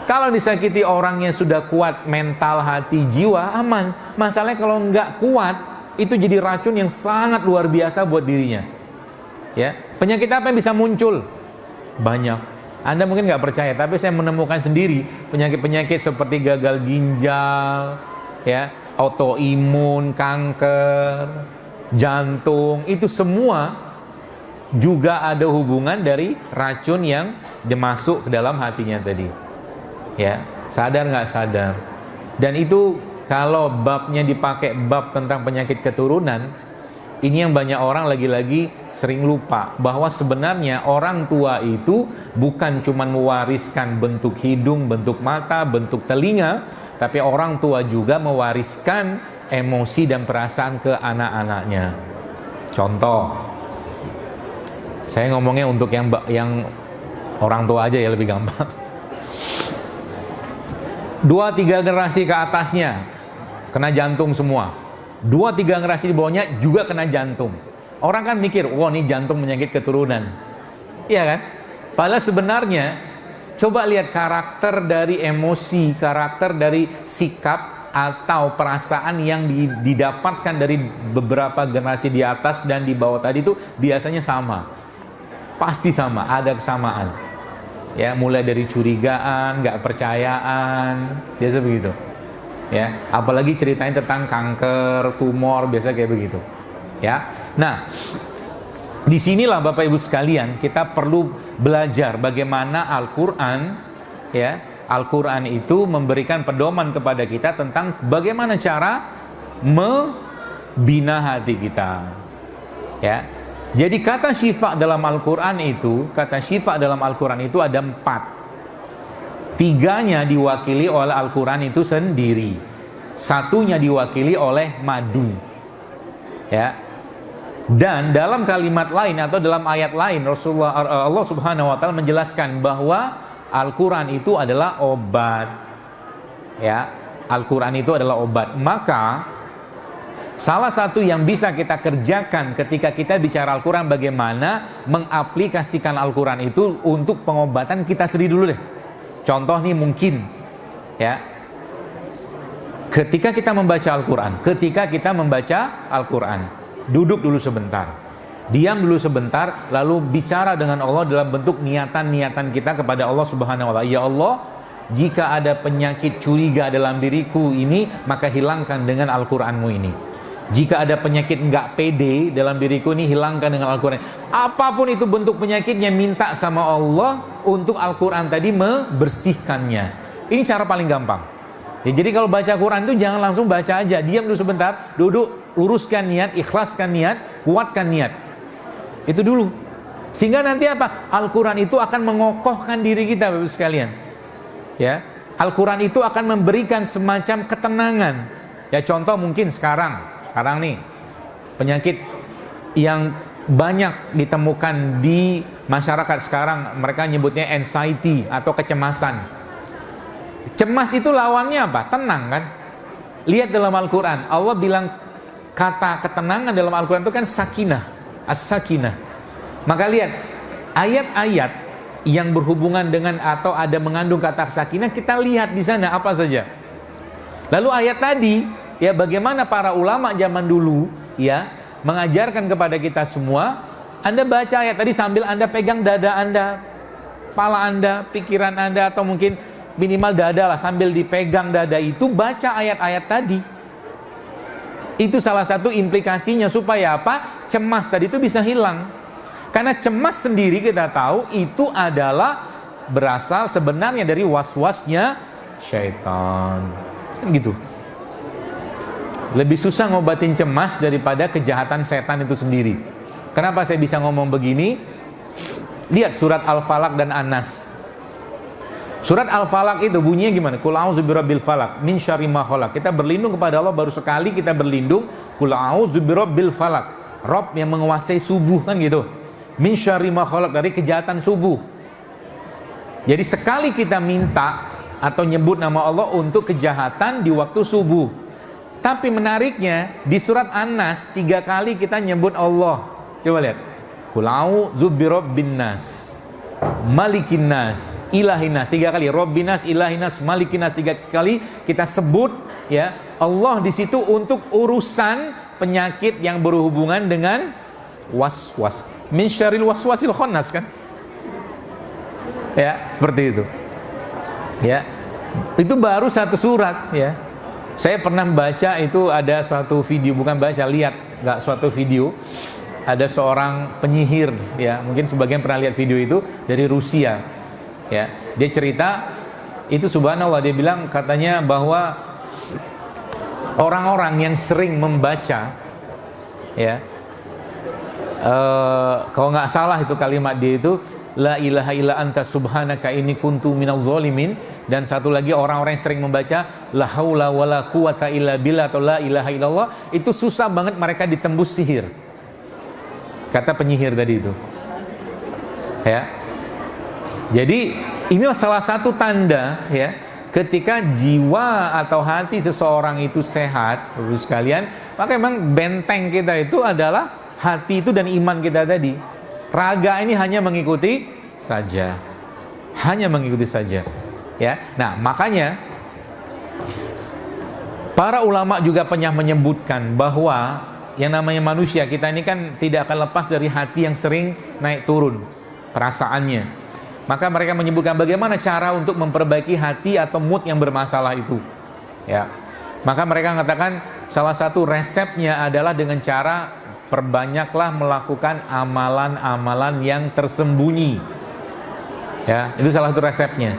Kalau disakiti orang yang sudah kuat mental, hati, jiwa, aman. Masalahnya kalau nggak kuat, itu jadi racun yang sangat luar biasa buat dirinya. Ya, penyakit apa yang bisa muncul? Banyak. Anda mungkin nggak percaya, tapi saya menemukan sendiri penyakit-penyakit seperti gagal ginjal, ya, autoimun, kanker, jantung, itu semua juga ada hubungan dari racun yang dimasuk ke dalam hatinya tadi. Ya, Sadar nggak sadar. Dan itu kalau babnya dipakai bab tentang penyakit keturunan, ini yang banyak orang lagi-lagi sering lupa bahwa sebenarnya orang tua itu bukan cuma mewariskan bentuk hidung, bentuk mata, bentuk telinga, tapi orang tua juga mewariskan emosi dan perasaan ke anak-anaknya. Contoh, saya ngomongnya untuk yang orang tua aja ya, lebih gampang. 2-3 generasi ke atasnya kena jantung semua, 2-3 generasi di bawahnya juga kena jantung. Orang kan mikir, wah ini jantung penyakit keturunan, iya kan? Padahal sebenarnya coba lihat karakter dari emosi, karakter dari sikap atau perasaan yang didapatkan dari beberapa generasi di atas dan di bawah tadi itu biasanya sama, pasti sama, ada kesamaan. Ya, mulai dari curigaan, nggak percayaan, biasa begitu. Ya, apalagi ceritain tentang kanker, tumor, biasa kayak begitu. Ya, nah, disinilah Bapak Ibu sekalian kita perlu belajar bagaimana Al-Quran, ya, Al-Quran itu memberikan pedoman kepada kita tentang bagaimana cara membina hati kita. Ya. Jadi kata syifa dalam Al-Quran itu, ada 4. 3-nya diwakili oleh Al-Quran itu sendiri, 1-nya diwakili oleh madu. Ya. Dan dalam kalimat lain atau dalam ayat lain Allah Subhanahu wa taala menjelaskan bahwa Al-Quran itu adalah obat. Ya, Al-Quran itu adalah obat. Maka salah satu yang bisa kita kerjakan ketika kita bicara Al-Quran, bagaimana mengaplikasikan Al-Quran itu untuk pengobatan kita sendiri dulu deh. Contoh nih mungkin, ya, ketika kita membaca Al-Quran, duduk dulu sebentar, diam dulu sebentar, lalu bicara dengan Allah dalam bentuk niatan-niatan kita kepada Allah Subhanahu wa taala. Ya Allah, jika ada penyakit curiga dalam diriku ini, maka hilangkan dengan Al-Quranmu ini. Jika ada penyakit nggak pede dalam diriku ini, hilangkan dengan Al-Quran. Apapun itu bentuk penyakitnya, minta sama Allah untuk Al-Quran tadi membersihkannya. Ini cara paling gampang. Ya, jadi kalau baca Quran itu jangan langsung baca aja, diam dulu sebentar, duduk, luruskan niat, ikhlaskan niat, kuatkan niat. Itu dulu. Sehingga nanti apa? Al-Quran itu akan mengokohkan diri kita, Bapak sekalian. Ya, Al-Quran itu akan memberikan semacam ketenangan. Ya, contoh mungkin sekarang nih, penyakit yang banyak ditemukan di masyarakat sekarang, mereka nyebutnya anxiety atau kecemasan. Cemas itu lawannya apa? Tenang kan? Lihat dalam Al-Quran, Allah bilang kata ketenangan dalam Al-Quran itu kan sakinah, as-sakinah. Maka lihat ayat-ayat yang berhubungan dengan atau ada mengandung kata sakinah, kita lihat di sana apa saja. Lalu ayat tadi, ya, bagaimana para ulama zaman dulu, ya, mengajarkan kepada kita semua. Anda baca ayat tadi sambil Anda pegang dada Anda, kepala Anda, pikiran Anda, atau mungkin minimal dada lah, sambil dipegang dada itu, baca ayat-ayat tadi. Itu salah satu implikasinya supaya apa? Cemas tadi itu bisa hilang. Karena cemas sendiri kita tahu itu adalah berasal sebenarnya dari was-wasnya syaitan. Kan gitu. Lebih susah ngobatin cemas daripada kejahatan setan itu sendiri. Kenapa saya bisa ngomong begini? Lihat surat Al-Falaq dan An-Nas. Surat Al-Falaq itu bunyinya gimana? Qul a'udzu birabbil falaq min syarri ma khalaq. Kita berlindung kepada Allah, baru sekali kita berlindung. Qul a'udzu birabbil falaq, Rabb yang menguasai subuh, kan gitu. Min syarri ma khalaq, dari kejahatan subuh. Jadi sekali kita minta atau nyebut nama Allah untuk kejahatan di waktu subuh. Tapi menariknya di surat An-Nas 3 kali kita nyebut Allah. Coba lihat. Qul a'udzu birabbin nas, malikin nas, ilahin nas. 3 kali. Rabbin nas, ilahin nas, malikin nas. 3 kali kita sebut, ya, Allah di situ untuk urusan penyakit yang berhubungan dengan was-was. Min syarril waswasil khannas, kan? Ya, seperti itu. Ya. Itu baru 1 surat, ya. Saya pernah baca itu, ada suatu video, bukan baca, lihat, nggak suatu video, ada seorang penyihir, ya, mungkin sebagian pernah lihat video itu, dari Rusia, ya. Dia cerita itu subhanallah, dia bilang katanya bahwa orang-orang yang sering membaca, ya, kalau nggak salah itu kalimat dia itu la ilaha illa anta subhanaka inni kuntu minaz zalimin, dan satu lagi orang-orang yang sering membaca la haula wala quwata illa billah atau la ilaha illallah, itu susah banget mereka ditembus sihir, kata penyihir tadi itu, ya. Jadi inilah salah satu tanda, ya, ketika jiwa atau hati seseorang itu sehat, Bapak sekalian, maka memang benteng kita itu adalah hati itu dan iman kita tadi. Raga ini hanya mengikuti saja, hanya mengikuti saja, ya. Nah, makanya para ulama juga pernah menyebutkan bahwa yang namanya manusia kita ini kan tidak akan lepas dari hati yang sering naik turun perasaannya. Maka mereka menyebutkan bagaimana cara untuk memperbaiki hati atau mood yang bermasalah itu, ya. Maka mereka mengatakan salah satu resepnya adalah dengan cara perbanyaklah melakukan amalan-amalan yang tersembunyi, ya. Itu salah satu resepnya.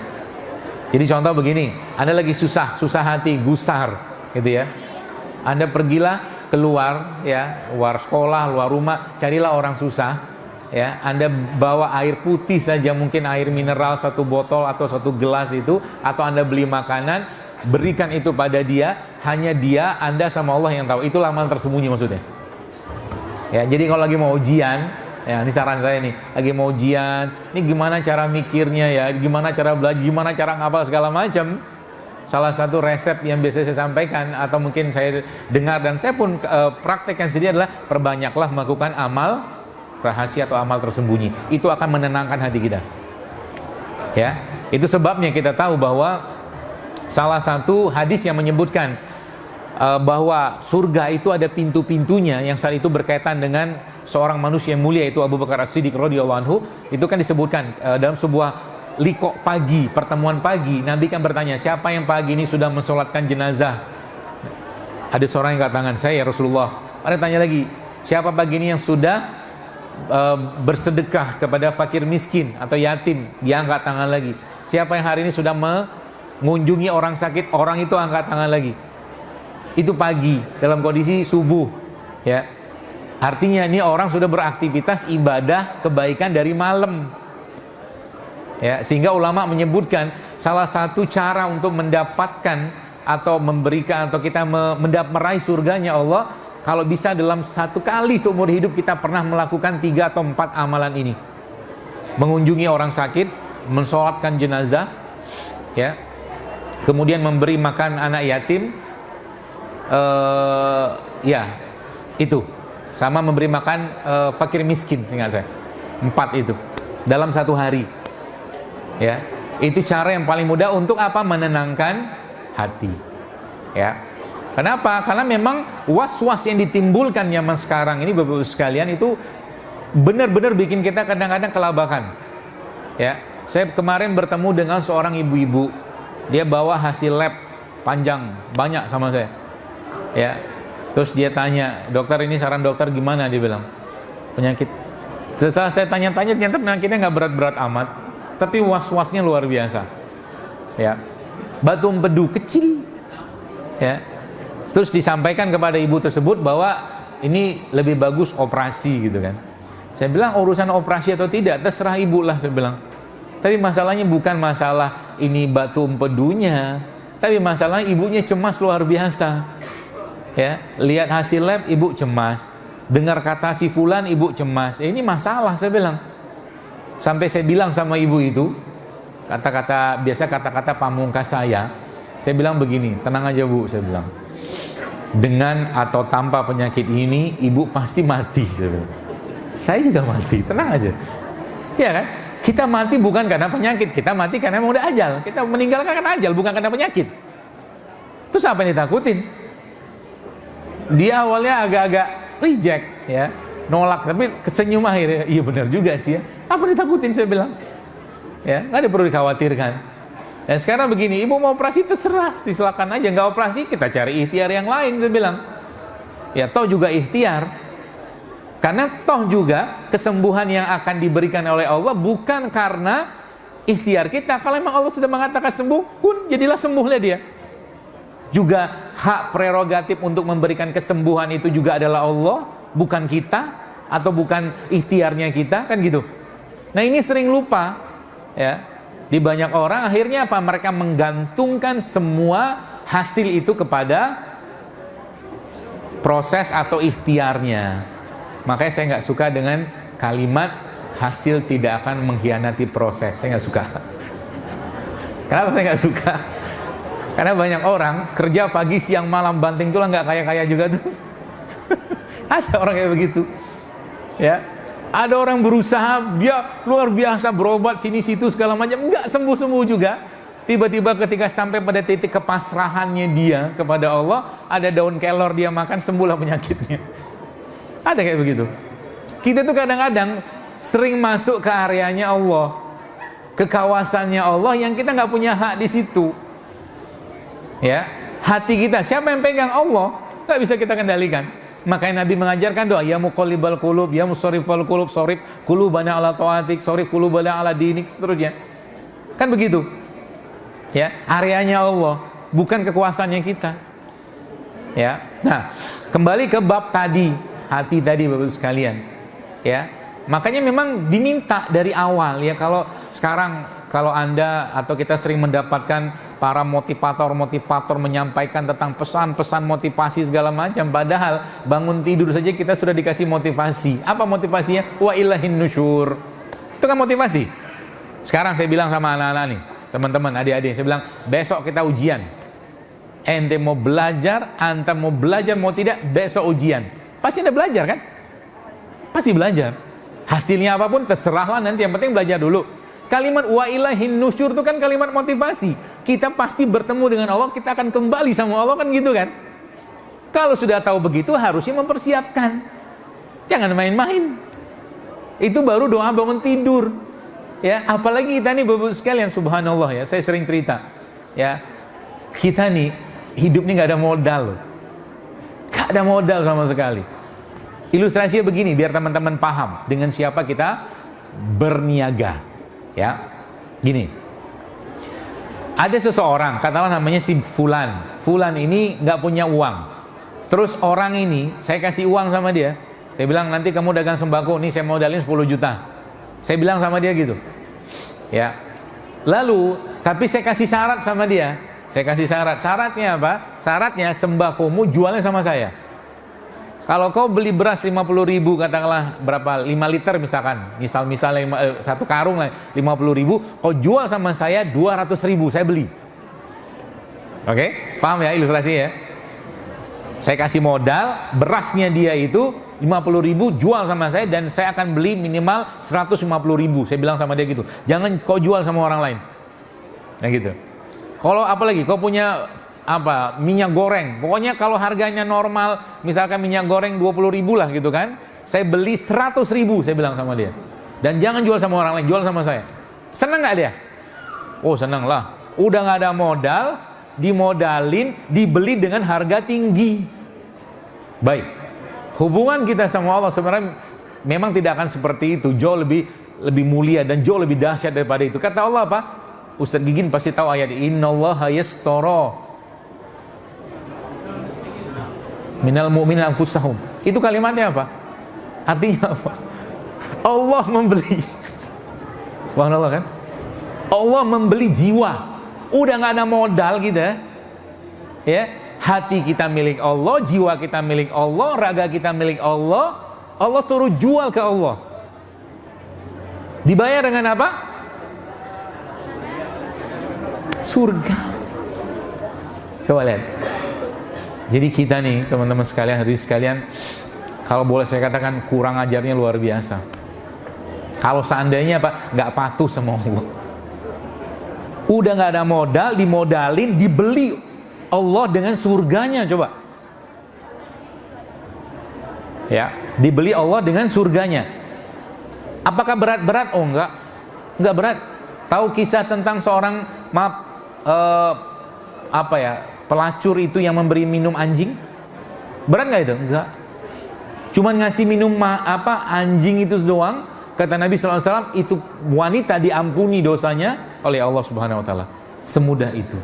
Jadi contoh begini, Anda lagi susah hati, gusar, gitu ya. Anda pergilah keluar, ya, luar sekolah, luar rumah, carilah orang susah. Ya, Anda bawa air putih saja, mungkin air mineral 1 botol atau 1 gelas itu, atau Anda beli makanan, berikan itu pada dia, hanya dia, Anda sama Allah yang tahu. Itulah amalan tersembunyi maksudnya. Ya, jadi kalau lagi mau ujian, ya, ini saran saya nih, lagi mau ujian, ini gimana cara mikirnya ya, gimana cara belajar, gimana cara ngapal segala macam. Salah satu resep yang biasa saya sampaikan atau mungkin saya dengar dan saya pun praktekkan sendiri adalah perbanyaklah melakukan amal rahasia atau amal tersembunyi. Itu akan menenangkan hati kita, ya. Itu sebabnya kita tahu bahwa salah satu hadis yang menyebutkan bahwa surga itu ada pintu-pintunya, yang saat itu berkaitan dengan seorang manusia yang mulia, itu Abu Bakar As-Siddiq radhiyallahu anhu. Itu kan disebutkan dalam sebuah liqo pagi, pertemuan pagi, Nabi kan bertanya, siapa yang pagi ini sudah mensolatkan jenazah? Ada seorang yang angkat tangan, saya ya Rasulullah. Ada tanya lagi, siapa pagi ini yang sudah bersedekah kepada fakir miskin atau yatim? Dia angkat tangan lagi. Siapa yang hari ini sudah mengunjungi orang sakit? Orang itu angkat tangan lagi. Itu pagi dalam kondisi subuh, ya. Artinya ini orang sudah beraktivitas ibadah kebaikan dari malam, ya. Sehingga ulama menyebutkan salah satu cara untuk mendapatkan atau memberikan atau kita meraih surganya Allah, kalau bisa dalam 1 kali seumur hidup kita pernah melakukan 3 atau 4 amalan ini. Mengunjungi orang sakit, mensolatkan jenazah, ya. Kemudian memberi makan anak yatim, ya, itu. Sama memberi makan fakir miskin, ingat saya. 4 itu dalam 1 hari, ya. Itu cara yang paling mudah untuk apa? Menenangkan hati, ya. Kenapa? Karena memang was-was yang ditimbulkan zaman sekarang ini, Bapak-Ibu sekalian, itu benar-benar bikin kita kadang-kadang kelabakan, ya. Saya kemarin bertemu dengan seorang ibu-ibu, dia bawa hasil lab panjang banyak sama saya, ya. Terus dia tanya, dokter, ini saran dokter gimana? Dia bilang, penyakit. Setelah saya tanya-tanya, ternyata penyakitnya nggak berat-berat amat, tapi was-wasnya luar biasa, ya. Batu empedu kecil, ya. Terus disampaikan kepada ibu tersebut bahwa ini lebih bagus operasi, gitu kan. Saya bilang urusan operasi atau tidak terserah ibu lah, saya bilang. Tapi masalahnya bukan masalah ini batu empedunya, tapi masalahnya ibunya cemas luar biasa, ya. Lihat hasil lab ibu cemas, dengar kata si fulan ibu cemas. Ini masalah, saya bilang. Sampai saya bilang sama ibu itu kata-kata pamungkas saya bilang begini, tenang aja Bu, saya bilang. Dengan atau tanpa penyakit ini, ibu pasti mati. Saya juga mati, tenang aja. Ya kan? Kita mati bukan karena penyakit, kita mati karena memang udah ajal. Kita meninggalkan karena ajal, bukan karena penyakit. Terus apa yang ditakutin? Dia awalnya agak-agak reject, ya, nolak, tapi kesenyum akhirnya. Iya benar juga sih ya. Apa yang ditakutin, saya bilang. Ya, nggak ada perlu dikhawatirkan. Dan sekarang begini, ibu mau operasi terserah, silakan aja. Nggak operasi, kita cari ikhtiar yang lain, saya bilang. Ya, toh juga ikhtiar. Karena toh juga kesembuhan yang akan diberikan oleh Allah bukan karena ikhtiar kita. Kalau memang Allah sudah mengatakan sembuh, pun jadilah sembuhlah dia. Juga hak prerogatif untuk memberikan kesembuhan itu juga adalah Allah, bukan kita, atau bukan ikhtiarnya kita, kan gitu. Nah ini sering lupa ya, di banyak orang akhirnya apa, mereka menggantungkan semua hasil itu kepada proses atau ikhtiarnya. Makanya saya nggak suka dengan kalimat hasil tidak akan mengkhianati proses. Saya nggak suka. Kenapa saya nggak suka? Karena banyak orang kerja pagi siang malam banting tulang, nggak kaya-kaya juga tuh. Ada orang kayak begitu, ya. Ada orang berusaha, dia luar biasa berobat sini situ segala macam, nggak sembuh-sembuh juga. Tiba-tiba ketika sampai pada titik kepasrahannya dia kepada Allah, ada daun kelor dia makan, sembuhlah penyakitnya. Ada kayak begitu. Kita tuh kadang-kadang sering masuk ke areanya Allah, ke kawasannya Allah yang kita nggak punya hak di situ. Ya, hati kita siapa yang pegang? Allah, nggak bisa kita kendalikan. Makanya Nabi mengajarkan doa, ya muqallibal qulub, ya musarrifal qulub, sharif qulubana ala taatik, sharif qulubana ala dinik, seterusnya. Kan begitu. Ya, areanya Allah, bukan kekuasaannya kita. Ya. Nah, kembali ke bab tadi, hati tadi Bapak sekalian. Ya. Makanya memang diminta dari awal ya. Kalau sekarang kalau Anda atau kita sering mendapatkan para motivator menyampaikan tentang pesan-pesan motivasi segala macam, padahal bangun tidur saja kita sudah dikasih motivasi. Apa motivasinya? Wa ilahin nusyur. Itu kan motivasi. Sekarang saya bilang sama anak-anak nih, teman-teman, adik-adik, saya bilang besok kita ujian. Ente mau belajar, anta mau belajar mau tidak, besok ujian. Pasti Anda belajar kan? Pasti belajar. Hasilnya apapun terserahlah nanti, yang penting belajar dulu. Kalimat wa ilahin nusyur itu kan kalimat motivasi. Kita pasti bertemu dengan Allah, kita akan kembali sama Allah, kan gitu kan? Kalau sudah tahu begitu harusnya mempersiapkan. Jangan main-main. Itu baru doa bangun tidur. Ya, apalagi kita nih Bapak sekalian, subhanallah ya, saya sering cerita. Ya. Kita nih hidup nih enggak ada modal loh. Enggak ada modal sama sekali. Ilustrasinya begini biar teman-teman paham dengan siapa kita berniaga. Ya, gini, ada seseorang, katakanlah namanya si Fulan. Fulan ini nggak punya uang. Terus orang ini, saya kasih uang sama dia. Saya bilang nanti kamu dagang sembako, nih saya modalin 10 juta. Saya bilang sama dia gitu. Ya. Lalu, tapi saya kasih syarat sama dia. Saya kasih syarat. Syaratnya apa? Syaratnya sembakomu jualnya sama saya. Kalau kau beli beras 50.000, katakanlah berapa, 5 liter misalkan, misalnya 1 karung lah 50.000, kau jual sama saya 200.000, saya beli. Oke, paham ya ilustrasinya ya? Saya kasih modal, berasnya dia itu 50.000, jual sama saya, dan saya akan beli minimal 150.000. Saya bilang sama dia gitu, jangan kau jual sama orang lain. Nah gitu. Kalau apalagi kau punya apa, minyak goreng, pokoknya kalau harganya normal, misalkan minyak goreng 20.000 lah gitu kan, saya beli 100.000, saya bilang sama dia, dan jangan jual sama orang lain, jual sama saya. Senang nggak dia? Oh senang lah, udah nggak ada modal, dimodalin, dibeli dengan harga tinggi. Baik, hubungan kita sama Allah sebenarnya memang tidak akan seperti itu, jauh lebih mulia dan jauh lebih dahsyat daripada itu. Kata Allah apa? Ustaz Gigin pasti tahu ayat innallaha yastara minal mu'minin anfusahum. Itu kalimatnya apa? Artinya apa? Allah membeli. Subhanallah kan? Allah membeli jiwa. Udah nggak ada modal kita. Ya, hati kita milik Allah, jiwa kita milik Allah, raga kita milik Allah. Allah suruh jual ke Allah. Dibayar dengan apa? Surga. Coba lihat. Jadi kita nih teman-teman sekalian, hadirin sekalian, kalau boleh saya katakan kurang ajarnya luar biasa. Kalau seandainya apa, nggak patuh sama Allah, udah nggak ada modal, dimodalin, dibeli Allah dengan surganya, coba. Ya, dibeli Allah dengan surganya. Apakah berat-berat? Oh nggak berat. Tahu kisah tentang seorang pelacur itu yang memberi minum anjing? Berat nggak itu? Enggak. Cuman ngasih minum anjing itu doang, Kata Nabi SAW, itu wanita diampuni dosanya oleh Allah Subhanahu Wa Taala. Semudah itu.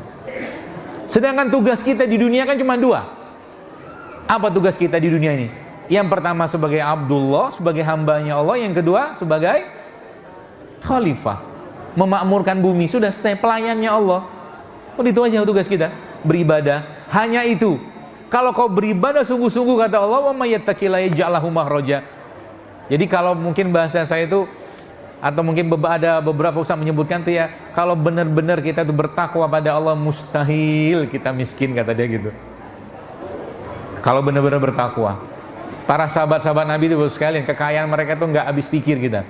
Sedangkan tugas kita di dunia kan cuma dua. Apa tugas kita di dunia ini? Yang pertama sebagai Abdullah, sebagai hambanya Allah. Yang kedua sebagai khalifah, memakmurkan bumi. Sudah selesai, pelayannya Allah. Oh, itu aja tugas kita, beribadah. Hanya itu. Kalau kau beribadah sungguh-sungguh, kata Allah, wa may yattaqillaha yaj'al lahu makhraja. Jadi kalau mungkin bahasa saya itu, atau mungkin ada beberapa ustaz menyebutkan tuh ya, kalau benar-benar kita tuh bertakwa pada Allah, mustahil kita miskin, kata dia gitu. Kalau benar-benar bertakwa. Para sahabat-sahabat Nabi itu sekalian, kekayaan mereka tuh nggak habis pikir kita.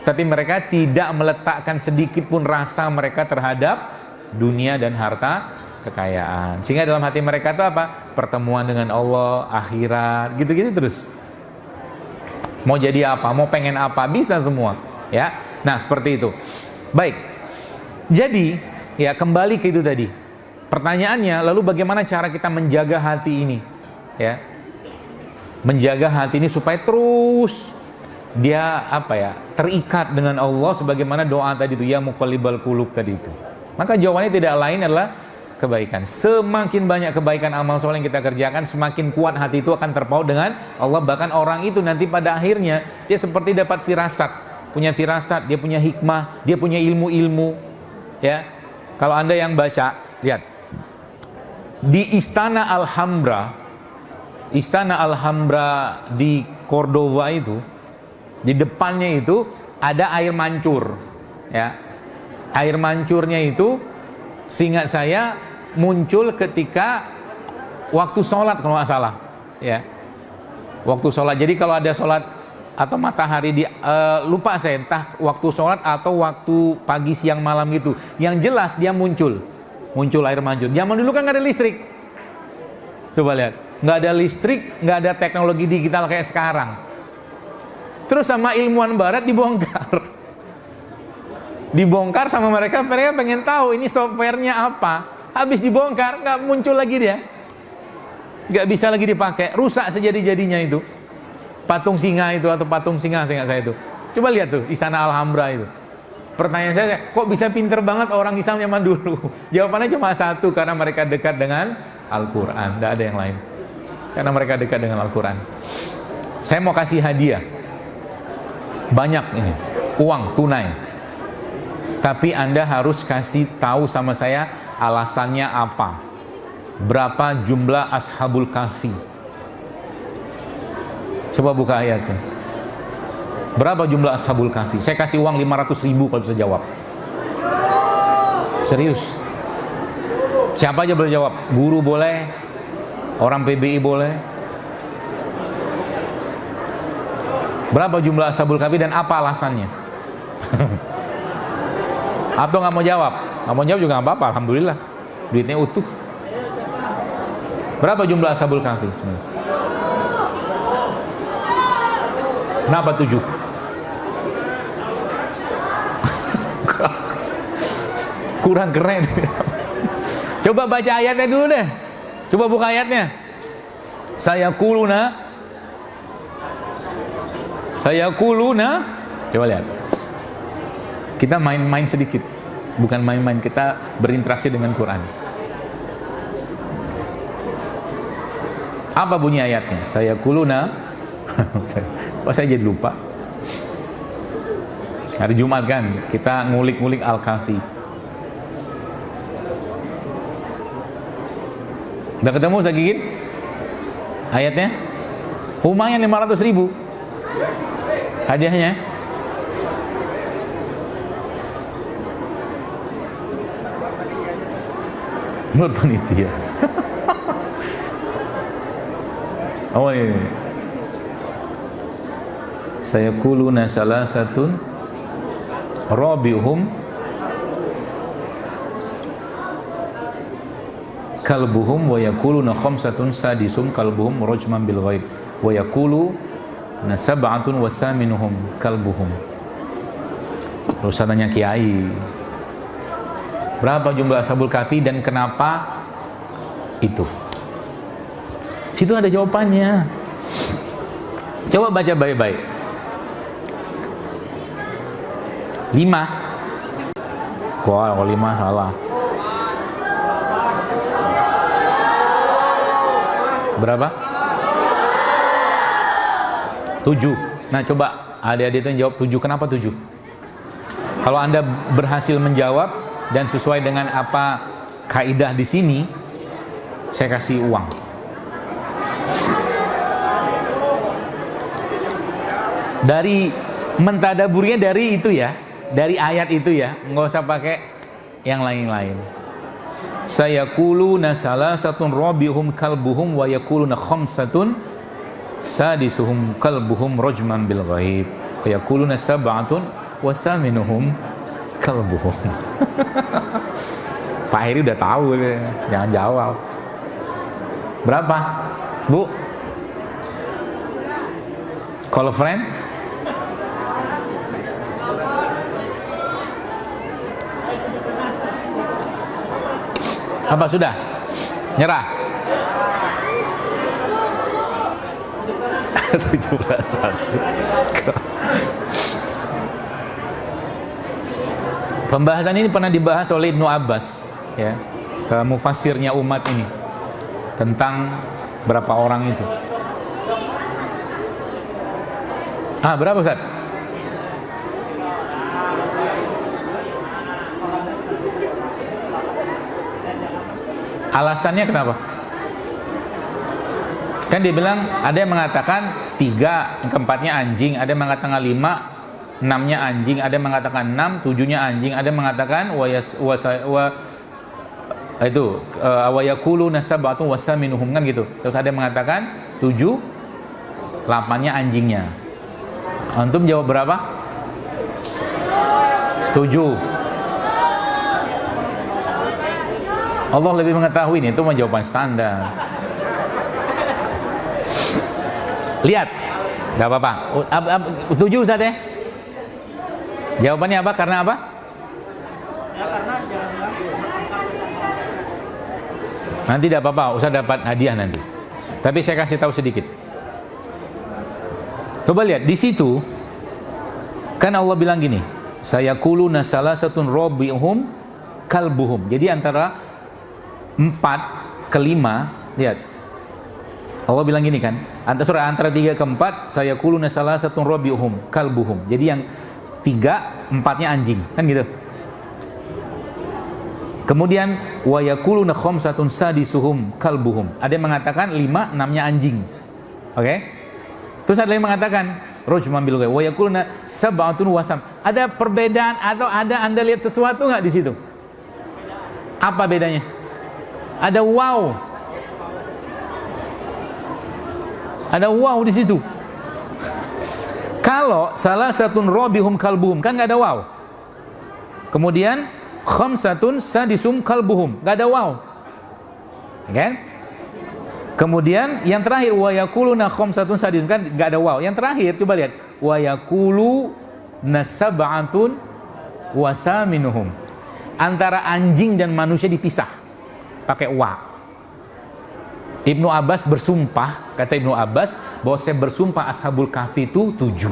Tapi mereka tidak meletakkan sedikit pun rasa mereka terhadap dunia dan harta kekayaan. Sehingga dalam hati mereka tuh apa? Pertemuan dengan Allah, akhirat, gitu-gitu terus. Mau jadi apa, mau pengen apa, bisa semua, ya. Nah, seperti itu. Baik. Jadi, ya kembali ke itu tadi. Pertanyaannya, lalu bagaimana cara kita menjaga hati ini? Ya. Menjaga hati ini supaya terus dia terikat dengan Allah sebagaimana doa tadi itu, ya muqallibal qulub tadi itu. Maka jawabannya tidak lain adalah kebaikan. Semakin banyak kebaikan amal soleh yang kita kerjakan, semakin kuat hati itu akan terpaut dengan Allah. Bahkan orang itu nanti pada akhirnya dia seperti dapat firasat, punya firasat, dia punya hikmah, dia punya ilmu-ilmu. Ya, kalau Anda yang baca, lihat di Istana Alhambra di Cordova itu, di depannya itu ada air mancur. Ya, air mancurnya itu seingat saya muncul ketika waktu sholat kalau nggak salah, ya, waktu sholat. Jadi kalau ada sholat atau matahari lupa saya, entah waktu sholat atau waktu pagi siang malam gitu, yang jelas dia muncul air mancur. Zaman dulu kan nggak ada listrik, coba lihat, nggak ada listrik, nggak ada teknologi digital kayak sekarang. Terus sama ilmuwan barat dibongkar sama mereka pengen tahu ini softwarenya apa. Habis dibongkar nggak muncul lagi dia, nggak bisa lagi dipakai, rusak sejadi-jadinya itu patung singa itu, atau patung singa seingat saya itu. Coba lihat tuh Istana Alhambra itu. Pertanyaan saya, kok bisa pinter banget orang Islam zaman dulu? Jawabannya cuma satu, karena mereka dekat dengan Al-Quran, tidak ada yang lain. Karena mereka dekat dengan Al-Quran. Saya mau kasih hadiah banyak ini, uang tunai. Tapi Anda harus kasih tahu sama saya alasannya apa. Berapa jumlah Ashabul Kahfi? Coba buka ayatnya. Berapa jumlah Ashabul Kahfi? Saya kasih uang 500.000 kalau bisa jawab. Serius. Siapa aja boleh jawab. Guru boleh, orang PBI boleh. Berapa jumlah Ashabul Kahfi dan apa alasannya? Atau nggak mau jawab? Nggak mau jawab juga nggak apa-apa, alhamdulillah, duitnya utuh. Berapa jumlah Ashabul Kahfi? Kenapa 7? Kurang keren. Coba baca ayatnya dulu deh. Coba buka ayatnya. Saya kuluna. Coba lihat. Kita main-main sedikit. Bukan main-main, kita berinteraksi dengan Quran. Apa bunyi ayatnya? Saya kuluna. Kok saya jadi lupa? Hari Jumat kan, kita ngulik-ngulik Al-Kahfi. Udah ketemu Ustaz Gigit? Ayatnya? Lumayan 500.000 hadiahnya. Menurut panitia. Oh iya. Saya kuluna salasatun rabi'uhum kalbuhum wa yakuluna khamsatun sadisum kalbuhum rajman bil ghaib wa yakuluna sab'atun wasaminuhum kalbuhum. Terus tanya kiai, berapa jumlah Ashabul Kahfi dan kenapa itu? Situ ada jawabannya. Coba baca baik-baik. 5. Wah, kalau 5 salah. Berapa? 7. Nah, coba adik-adik itu jawab 7. Kenapa 7? Kalau Anda berhasil menjawab dan sesuai dengan apa kaidah di sini, saya kasih uang. Dari mentadaburnya dari itu ya, dari ayat itu ya, nggak usah pakai yang lain-lain. Sayaquluna salasatun rabi'uhum kalbuhum wa yaquluna khamsatun sadisuhum kalbuhum rajman bil ghaib wa yaquluna sab'atun wa thaminuhum kalbuhum. Pak Heri udah tahu, jangan jawab. Berapa, Bu? Call a friend? Apa sudah? Nyerah? 17. Pembahasan ini pernah dibahas oleh Ibnu Abbas, ya, mufassirnya umat ini, tentang berapa orang itu. Berapa Ustaz? Alasannya kenapa? Kan dia bilang ada yang mengatakan 3, yang keempatnya anjing, ada yang mengatakan 5, 6-nya anjing, ada yang mengatakan 6, 7-nya anjing, ada yang mengatakan wa yaquluna sab'atun wa thaminuhum, kan gitu. Terus ada yang mengatakan 7, 8-nya anjingnya. Antum jawab berapa? 7. Allah lebih mengetahui, ini itu mah jawaban standar. Lihat, gak apa-apa. 7 Ustaz ya? Jawabannya apa? Karena apa? Ya, karena nanti tidak apa-apa, Ustaz dapat hadiah nanti. Tapi saya kasih tahu sedikit. Coba lihat di situ, kan Allah bilang gini, sayaquluna salasatun rabi'uhum kalbuhum. Jadi antara 4 ke 5, lihat. Allah bilang gini kan, antara 3 ke 4, sayaquluna salasatun rabi'uhum kalbuhum. Jadi yang 3, 4-nya anjing, kan gitu. Kemudian wa yaquluna khamsatun sadisuhum kalbuhum. Ada yang mengatakan 5, 6-nya anjing. Oke? Terus ada yang mengatakan rajman bil ghaib wa yaquluna sab'atun wasam. Ada perbedaan atau ada Anda lihat sesuatu enggak di situ? Apa bedanya? Ada wow. Ada wow di situ. Kalau salah satu robihum kalbuhum, kan nggak ada wow. Kemudian khamsatun sadisum kalbuhum, nggak ada wow. Kan? Kemudian yang terakhir wa yaquluna khamsatun sadisum, kan nggak ada wow. Yang terakhir coba lihat wa yaquluna sab'atun wa thaminuhum. Antara anjing dan manusia dipisah pakai wa. Ibnu Abbas bersumpah, kata Ibnu Abbas, bahwa saya bersumpah Ashabul Kahfi itu 7,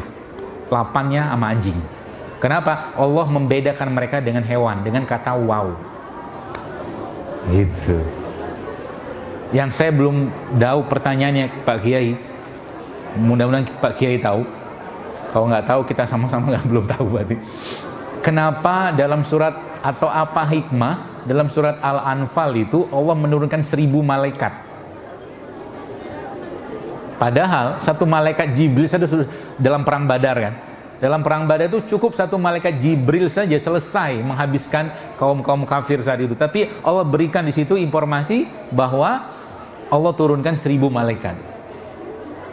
8-nya sama anjing. Kenapa? Allah membedakan mereka dengan hewan dengan kata wow. Gitu. Yang saya belum tahu pertanyaannya Pak Kiai. Mudah-mudahan Pak Kiai tahu. Kalau nggak tahu kita sama-sama belum tahu berarti. Kenapa dalam surat atau apa hikmah dalam surat Al-Anfal itu Allah menurunkan 1000 malaikat? Padahal satu malaikat Jibril saja sudah dalam perang Badar kan. Dalam perang Badar itu cukup satu malaikat Jibril saja selesai menghabiskan kaum-kaum kafir saat itu. Tapi Allah berikan di situ informasi bahwa Allah turunkan 1000 malaikat.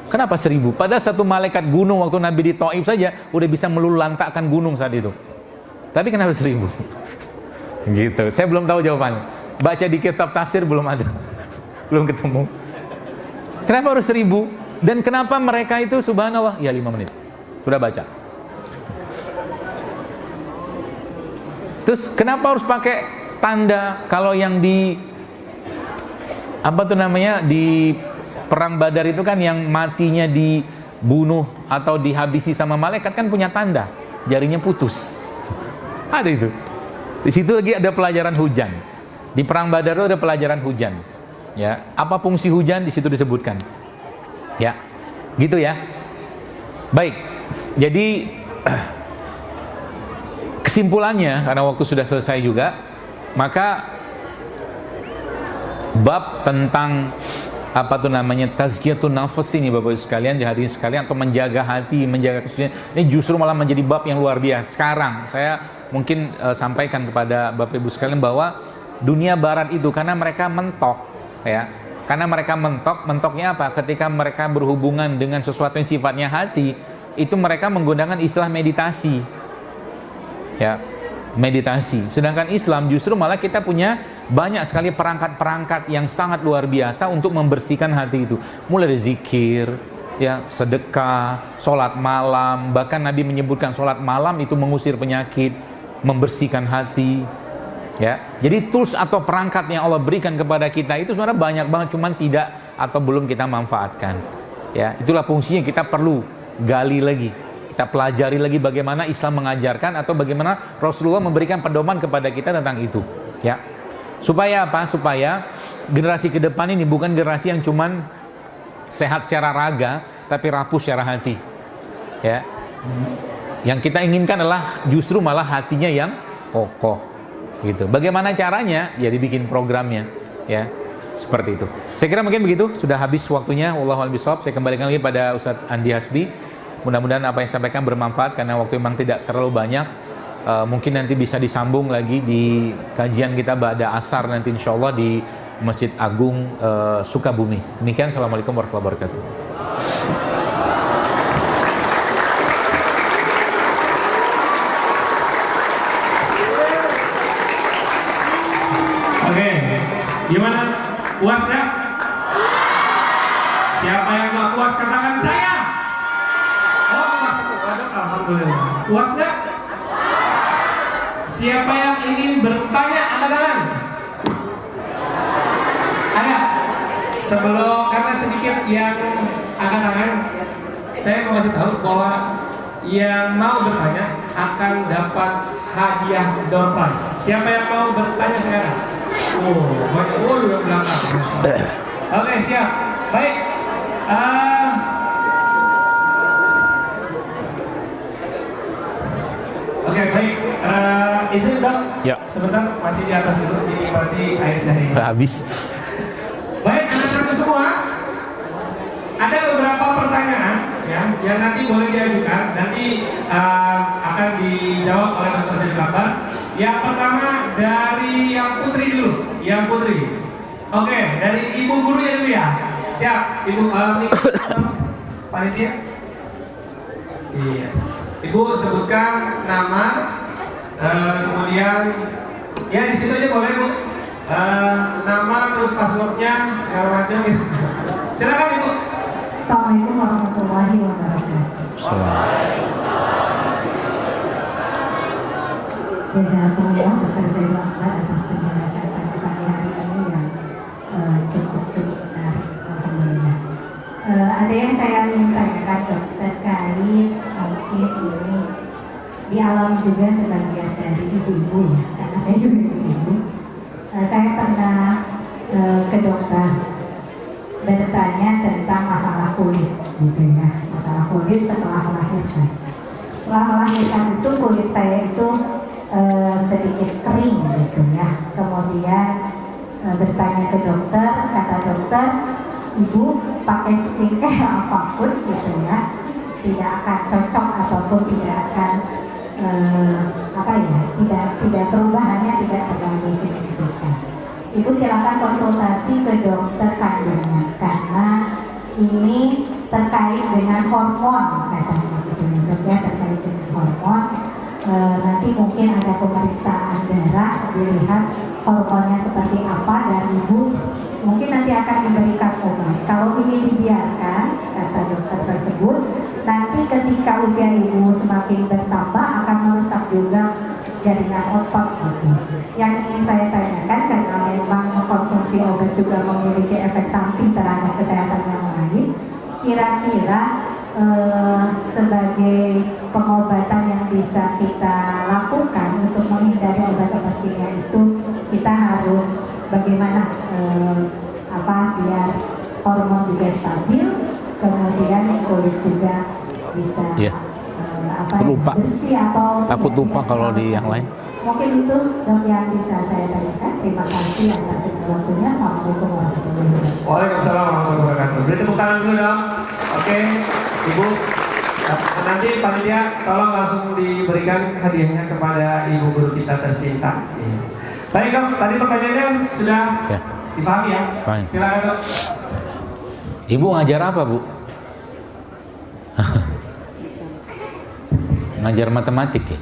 Kenapa 1000? Padahal satu malaikat gunung waktu Nabi di Taif saja udah bisa meluluhlantakkan gunung saat itu. Tapi kenapa 1000? Gitu. Saya belum tahu jawabannya. Baca di kitab tafsir belum ada. Belum ketemu. Kenapa harus 1000? Dan kenapa mereka itu subhanallah? Ya 5 menit. Sudah baca. Terus kenapa harus pakai tanda kalau yang di apa tuh namanya di perang Badar itu kan yang matinya dibunuh atau dihabisi sama malaikat kan punya tanda, jarinya putus. Ada itu. Di situ lagi ada pelajaran hujan. Di perang Badar itu ada pelajaran hujan. Ya, apa fungsi hujan di situ disebutkan. Ya, gitu ya. Baik. Jadi kesimpulannya, karena waktu sudah selesai juga, maka bab tentang apa tuh namanya tazkiyatun nafas ini Bapak Ibu sekalian, dihadirin sekalian, atau menjaga hati, menjaga kesucian, ini justru malah menjadi bab yang luar biasa. Sekarang saya mungkin sampaikan kepada Bapak Ibu sekalian bahwa dunia barat itu karena mereka mentok, ya, karena mereka mentoknya apa? Ketika mereka berhubungan dengan sesuatu yang sifatnya hati, itu mereka menggunakan istilah meditasi, ya, meditasi. Sedangkan Islam justru malah kita punya banyak sekali perangkat-perangkat yang sangat luar biasa untuk membersihkan hati itu. Mulai dari zikir, ya, sedekah, sholat malam. Bahkan Nabi menyebutkan sholat malam itu mengusir penyakit, membersihkan hati. Ya, jadi tools atau perangkat yang Allah berikan kepada kita itu sebenarnya banyak banget, cuman tidak atau belum kita manfaatkan. Ya, itulah fungsinya kita perlu gali lagi. Kita pelajari lagi bagaimana Islam mengajarkan atau bagaimana Rasulullah memberikan pedoman kepada kita tentang itu. Ya. Supaya apa? Supaya generasi ke depan ini bukan generasi yang cuman sehat secara raga tapi rapuh secara hati. Ya. Yang kita inginkan adalah justru malah hatinya yang kokoh. Gitu. Bagaimana caranya? Ya dibikin programnya, ya. Seperti itu. Saya kira mungkin begitu, sudah habis waktunya. Wallahu a'lam bishawab. Saya kembalikan lagi pada Ustadz Andi Hasbi. Mudah-mudahan apa yang saya sampaikan bermanfaat karena waktu memang tidak terlalu banyak. Mungkin nanti bisa disambung lagi di kajian kita ba'da asar nanti insyaallah di Masjid Agung Sukabumi. Demikian, assalamualaikum warahmatullahi wabarakatuh. Oke, gimana? Puas ya? Siapa yang gak puas katakan saya. Oh, puas. Alhamdulillah. Puas gak? Siapa yang ingin bertanya, angkat tangan. Ada? Sebelum, karena sedikit yang angkat tangan, saya mau kasih tahu bahwa yang mau bertanya akan dapat hadiah door prize. Siapa yang mau bertanya sekarang? Oh, banyak. Oh, di belakang. Oke, siap. Baik. Oke, baik. Izin dong. Ya. Sebentar, masih di atas dulu. Dinikmati air jahe. Habis. Baik, anak-anak semua. Ada beberapa pertanyaan ya, yang nanti boleh diajukan. Nanti akan dijawab oleh Dr. Zainul Akbar. Yang pertama dari yang Putri dulu. Yang Putri. Oke, dari Ibu Guru ya dulu ya. Siap, Ibu panitia. Iya. Ibu sebutkan nama, kemudian ya di situ aja boleh Bu. Nama terus passwordnya segala macam. Silakan Ibu. Assalamualaikum warahmatullahi wabarakatuh. Jazakumullah Dr. Zainul Akbar atas penjelasan pada pagi hari ini yang cukup menarik. Alhamdulillah. Ada yang saya ingin tanyakan dok, terkait mungkin ini dialami juga sebagian dari ibu-ibu ya, karena saya juga ibu-ibu. Saya pernah ke dokter bertanya tentang masalah kulit, gitu ya, masalah kulit setelah melahirkan. Setelah melahirkan itu kulit saya itu sedikit kering, gitu ya. Kemudian bertanya ke dokter, kata dokter, ibu pakai skincare apapun, gitu ya, tidak akan cocok ataupun tidak akan tidak perubahannya tidak terlalu signifikan. Ibu silakan konsultasi ke dokter kandungan karena ini terkait dengan hormon katanya, gitu ya dok ya, terkait dengan hormon. Nanti mungkin ada pemeriksaan darah, dilihat hormonnya seperti apa, dan ibu mungkin nanti akan diberikan obat. Kalau ini dibiarkan, kata dokter tersebut, nanti ketika usia ibu semakin bertambah akan merusak juga jaringan otot, gitu. Yang ingin saya tanyakan, karena memang mengkonsumsi obat juga memiliki efek samping terhadap kesehatan yang lain, kira-kira sebagai pengobatan yang bisa kita lakukan untuk menghindari obat-obat kimia itu, kita harus bagaimana biar hormon juga stabil, kemudian kulit juga bisa lupa. bersih atau Takut lupa kalau di yang lain. Mungkin itu Dok yang bisa saya tanyakan. Terima kasih atas waktunya. Assalamualaikum warahmatullahi wabarakatuh. Waalaikumsalam warahmatullahi wabarakatuh. Beri tepuk tangan dulu dong. Oke, Ibu. Nanti panitia tolong langsung diberikan hadiahnya kepada Ibu guru kita tercinta. Baik Dok, tadi pertanyaannya sudah dipahami ya? Baik. Silakan Dok. Ibu ngajar apa, Bu? Ngajar matematik ya?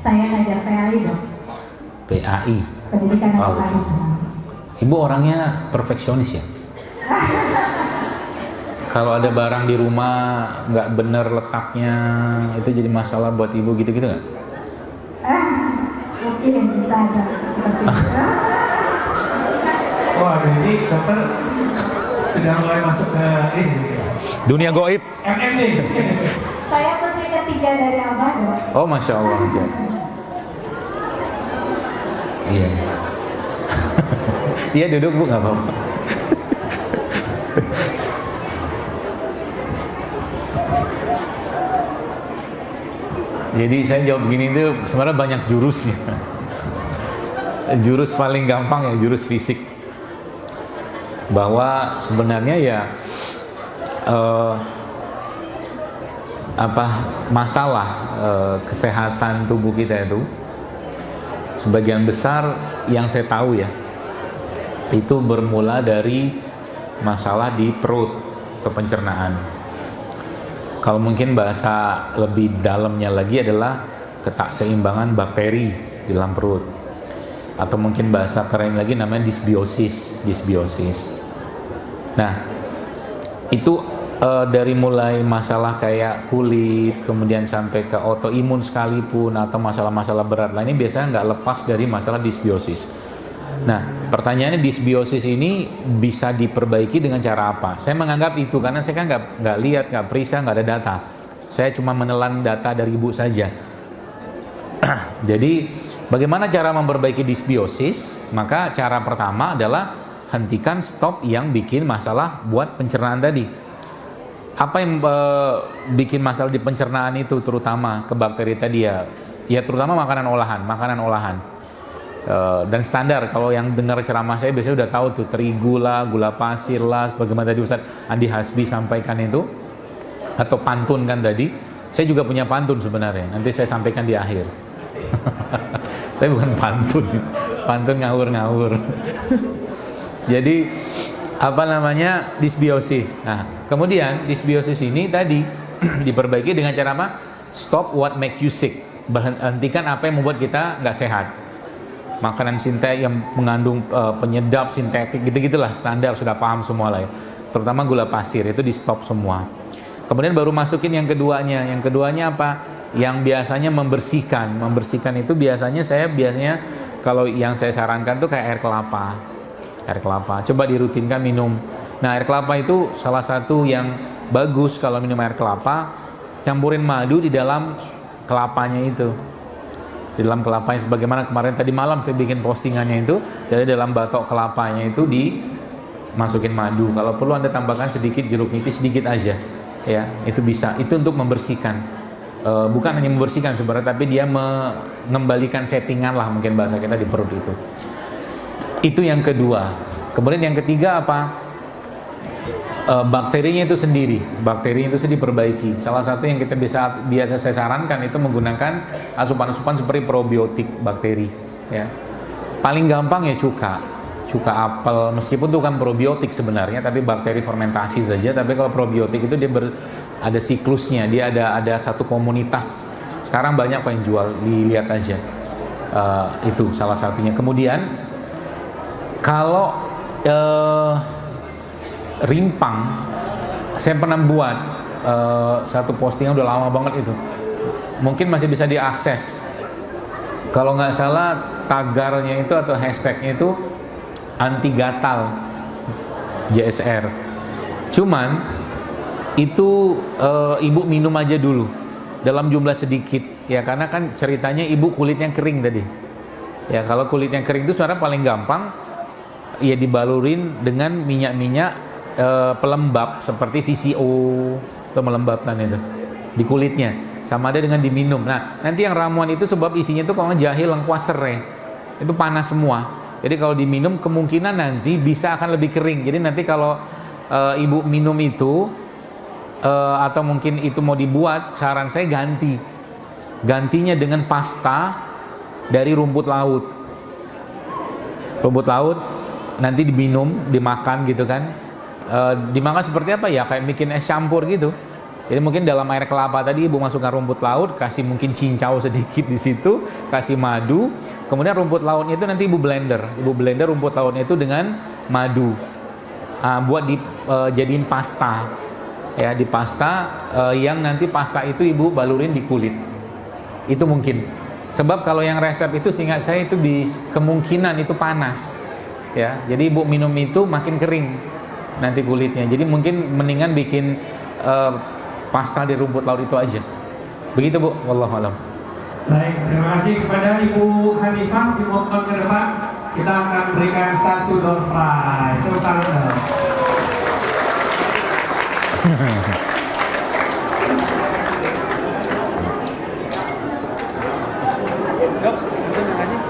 Saya ngajar PAI Dok. PAI. Pendidikan Wow. Agama Islam. Ibu orangnya perfeksionis ya? Kalau ada barang di rumah nggak bener letaknya, itu jadi masalah buat ibu gitu-gitu nggak? Mungkin bisa ada seperti itu. Wah, ini dokter sudah mulai masuk ke ini. Dunia goib. MMD. Saya putri ketiga dari Abah Dok. Oh, masya Allah. Iya. Iya, duduk Bu, nggak apa-apa. Jadi saya jawab gini tuh sebenarnya banyak jurusnya. Jurus paling gampang ya jurus fisik. Bahwa sebenarnya ya masalah kesehatan tubuh kita itu sebagian besar yang saya tahu ya itu bermula dari masalah di perut atau pencernaan. Kalau mungkin bahasa lebih dalamnya lagi adalah ketakseimbangan bakteri di dalam perut, atau mungkin bahasa keren lagi namanya dysbiosis. Nah, itu dari mulai masalah kayak kulit, kemudian sampai ke autoimun sekalipun, atau masalah-masalah berat lainnya biasanya nggak lepas dari masalah dysbiosis. Nah, pertanyaannya dysbiosis ini bisa diperbaiki dengan cara apa? Saya menganggap itu karena saya kan nggak lihat, nggak periksa, nggak ada data. Saya cuma menelan data dari ibu saja. Jadi, bagaimana cara memperbaiki dysbiosis? Maka cara pertama adalah hentikan stop yang bikin masalah buat pencernaan tadi. Apa yang bikin masalah di pencernaan itu terutama ke bakteri tadi ya terutama makanan olahan. Dan standar kalau yang dengar ceramah saya biasanya udah tahu tuh terigu lah, gula pasir lah, bagaimana tadi Ustaz Andi Hasbi sampaikan itu, atau pantun kan tadi. Saya juga punya pantun sebenarnya, nanti saya sampaikan di akhir. Tapi bukan pantun ngawur. Jadi dysbiosis. Nah, kemudian dysbiosis ini tadi diperbaiki dengan cara apa? Stop what make you sick. Hentikan apa yang membuat kita nggak sehat. Makanan sintetik yang mengandung penyedap sintetik gitu-gitulah, standar sudah paham semua lah ya. Terutama gula pasir itu di stop semua. Kemudian baru masukin yang keduanya. Yang keduanya apa? Yang biasanya membersihkan. Membersihkan itu biasanya kalau yang saya sarankan tuh kayak air kelapa. Coba dirutinkan minum. Nah, air kelapa itu salah satu yang bagus kalau minum air kelapa, campurin madu di dalam kelapanya itu. Di dalam kelapanya, sebagaimana kemarin tadi malam saya bikin postingannya itu, dari dalam batok kelapanya itu dimasukin madu. Kalau perlu Anda tambahkan sedikit jeruk nipis, sedikit aja. Ya, itu bisa. Itu untuk membersihkan. Bukan hanya membersihkan sebenarnya, tapi dia mengembalikan settingan lah mungkin bahasa kita di perut itu. Itu yang kedua. Kemudian yang ketiga apa? Bakterinya itu sendiri. Bakteri itu diperbaiki. Salah satu yang kita biasa saya sarankan itu menggunakan asupan-asupan seperti probiotik bakteri. Ya. Paling gampang ya cuka apel. Meskipun itu kan probiotik sebenarnya, tapi bakteri fermentasi saja. Tapi kalau probiotik itu dia ada siklusnya. Dia ada satu komunitas. Sekarang banyak kok yang jual, dilihat aja. Itu salah satunya. Kemudian kalau rimpang, saya pernah buat satu postingan udah lama banget itu. Mungkin masih bisa diakses. Kalau nggak salah tagarnya itu atau hashtagnya itu anti gatal JSR. Cuman itu ibu minum aja dulu dalam jumlah sedikit ya, karena kan ceritanya ibu kulitnya kering tadi ya. Kalau kulitnya kering itu sebenarnya paling gampang ya dibalurin dengan minyak-minyak pelembab seperti VCO atau melembabkan itu di kulitnya, sama ada dengan diminum. Nah nanti yang ramuan itu sebab isinya itu kalau jahe, lengkuas, serai, itu panas semua. Jadi kalau diminum kemungkinan nanti bisa akan lebih kering. Jadi nanti kalau ibu minum itu atau mungkin itu mau dibuat, saran saya gantinya dengan pasta dari rumput laut. Rumput laut nanti diminum, dimakan gitu kan. Dimakan seperti apa ya, kayak bikin es campur gitu. Jadi mungkin dalam air kelapa tadi ibu masukkan rumput laut, kasih mungkin cincau sedikit di situ, kasih madu, kemudian rumput lautnya itu nanti ibu blender rumput lautnya itu dengan madu, buat jadiin pasta ya, di pasta yang nanti pasta itu ibu balurin di kulit. Itu mungkin sebab kalau yang resep itu seingat saya itu kemungkinan itu panas ya, jadi ibu minum itu makin kering nanti kulitnya. Jadi mungkin mendingan bikin pasta di rumput laut itu aja. Begitu Bu, wallahu alam. Baik, terima kasih kepada Ibu Hanifah. Dimohon ke depan, kita akan berikan satu door prize. Tepuk tangan.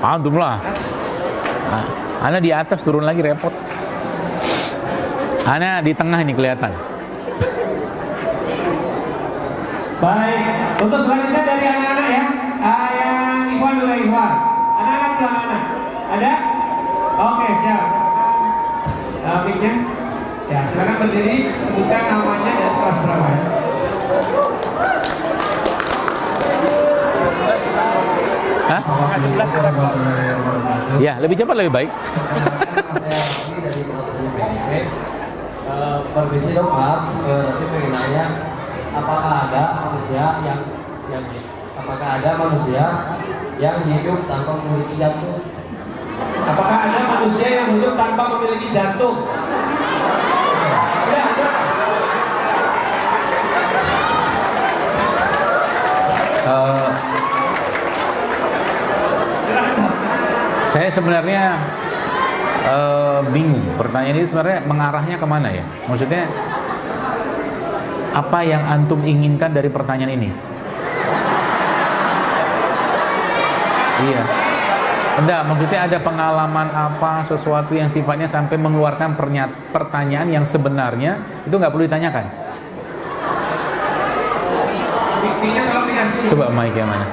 Antum lah. Ana di atas, turun lagi repot. Ana di tengah ini kelihatan. Baik, untuk selanjutnya dari anak-anak ya. Yang Ikhwan dulu, Ikhwan. Anak-anak bilang anak. Ada? Oke, siap. Mic-nya. Ya, silakan berdiri, sebutkan namanya dan kelas berapa ya. Hah? 11 kata kelas. Ya, lebih cepat lebih baik. Permisi dong Pak, tapi pengen nanya, apakah ada manusia yang hidup tanpa memiliki jantung? Apakah ada manusia yang hidup tanpa memiliki jantung? Sudah ada. Saya sebenarnya bingung. Pertanyaan ini sebenarnya mengarahnya kemana ya? Maksudnya apa yang antum inginkan dari pertanyaan ini? Iya. Enggak, maksudnya ada pengalaman apa, sesuatu yang sifatnya sampai mengeluarkan pertanyaan yang sebenarnya itu nggak perlu ditanyakan. Mic-nya tolong dikasih. Coba mic yang mana?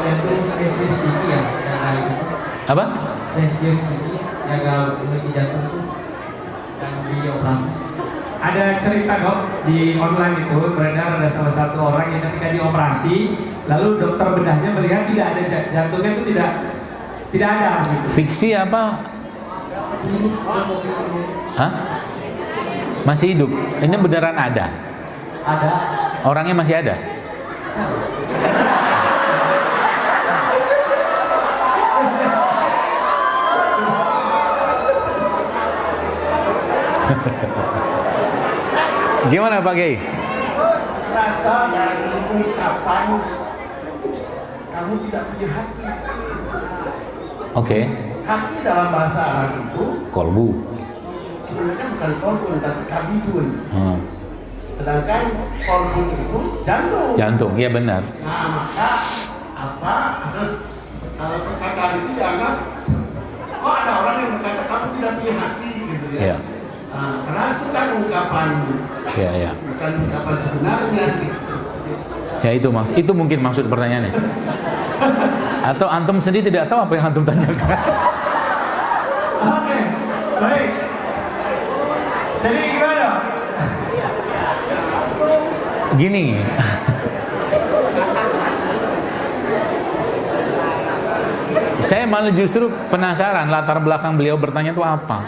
Itu sesi psiki ya, yang kayak gitu. Apa? Sesi psiki yang gak memiliki jantung tuh yang dioperasi. Ada cerita dok di online itu beredar, ada salah satu orang yang ketika dioperasi lalu dokter bedahnya melihat tidak ada jantungnya itu tidak ada gitu. Fiksi apa? Hah? Masih hidup? Ini beneran ada? Ada. Orangnya masih ada? Gimana Pak Kiai? Rasa dari ungkapan kamu tidak punya hati. Oke. Hati dalam bahasa Arab itu Kolbu. sebenarnya bukan kolbun tapi kabidun. Sedangkan kolbun itu jantung. Jantung, iya benar. Nah maka kalau perkataan itu dianggap kok ada orang yang berkata kamu tidak punya hati gitu ya. Iya. Karena itu kan ungkapan, Iya. bukan ungkapan sebenarnya gitu. Ya itu mungkin maksud pertanyaannya. Atau antum sendiri tidak tahu apa yang antum tanyakan? Oke, baik. Jadi gimana? Gini. Saya malah justru penasaran latar belakang beliau bertanya itu apa.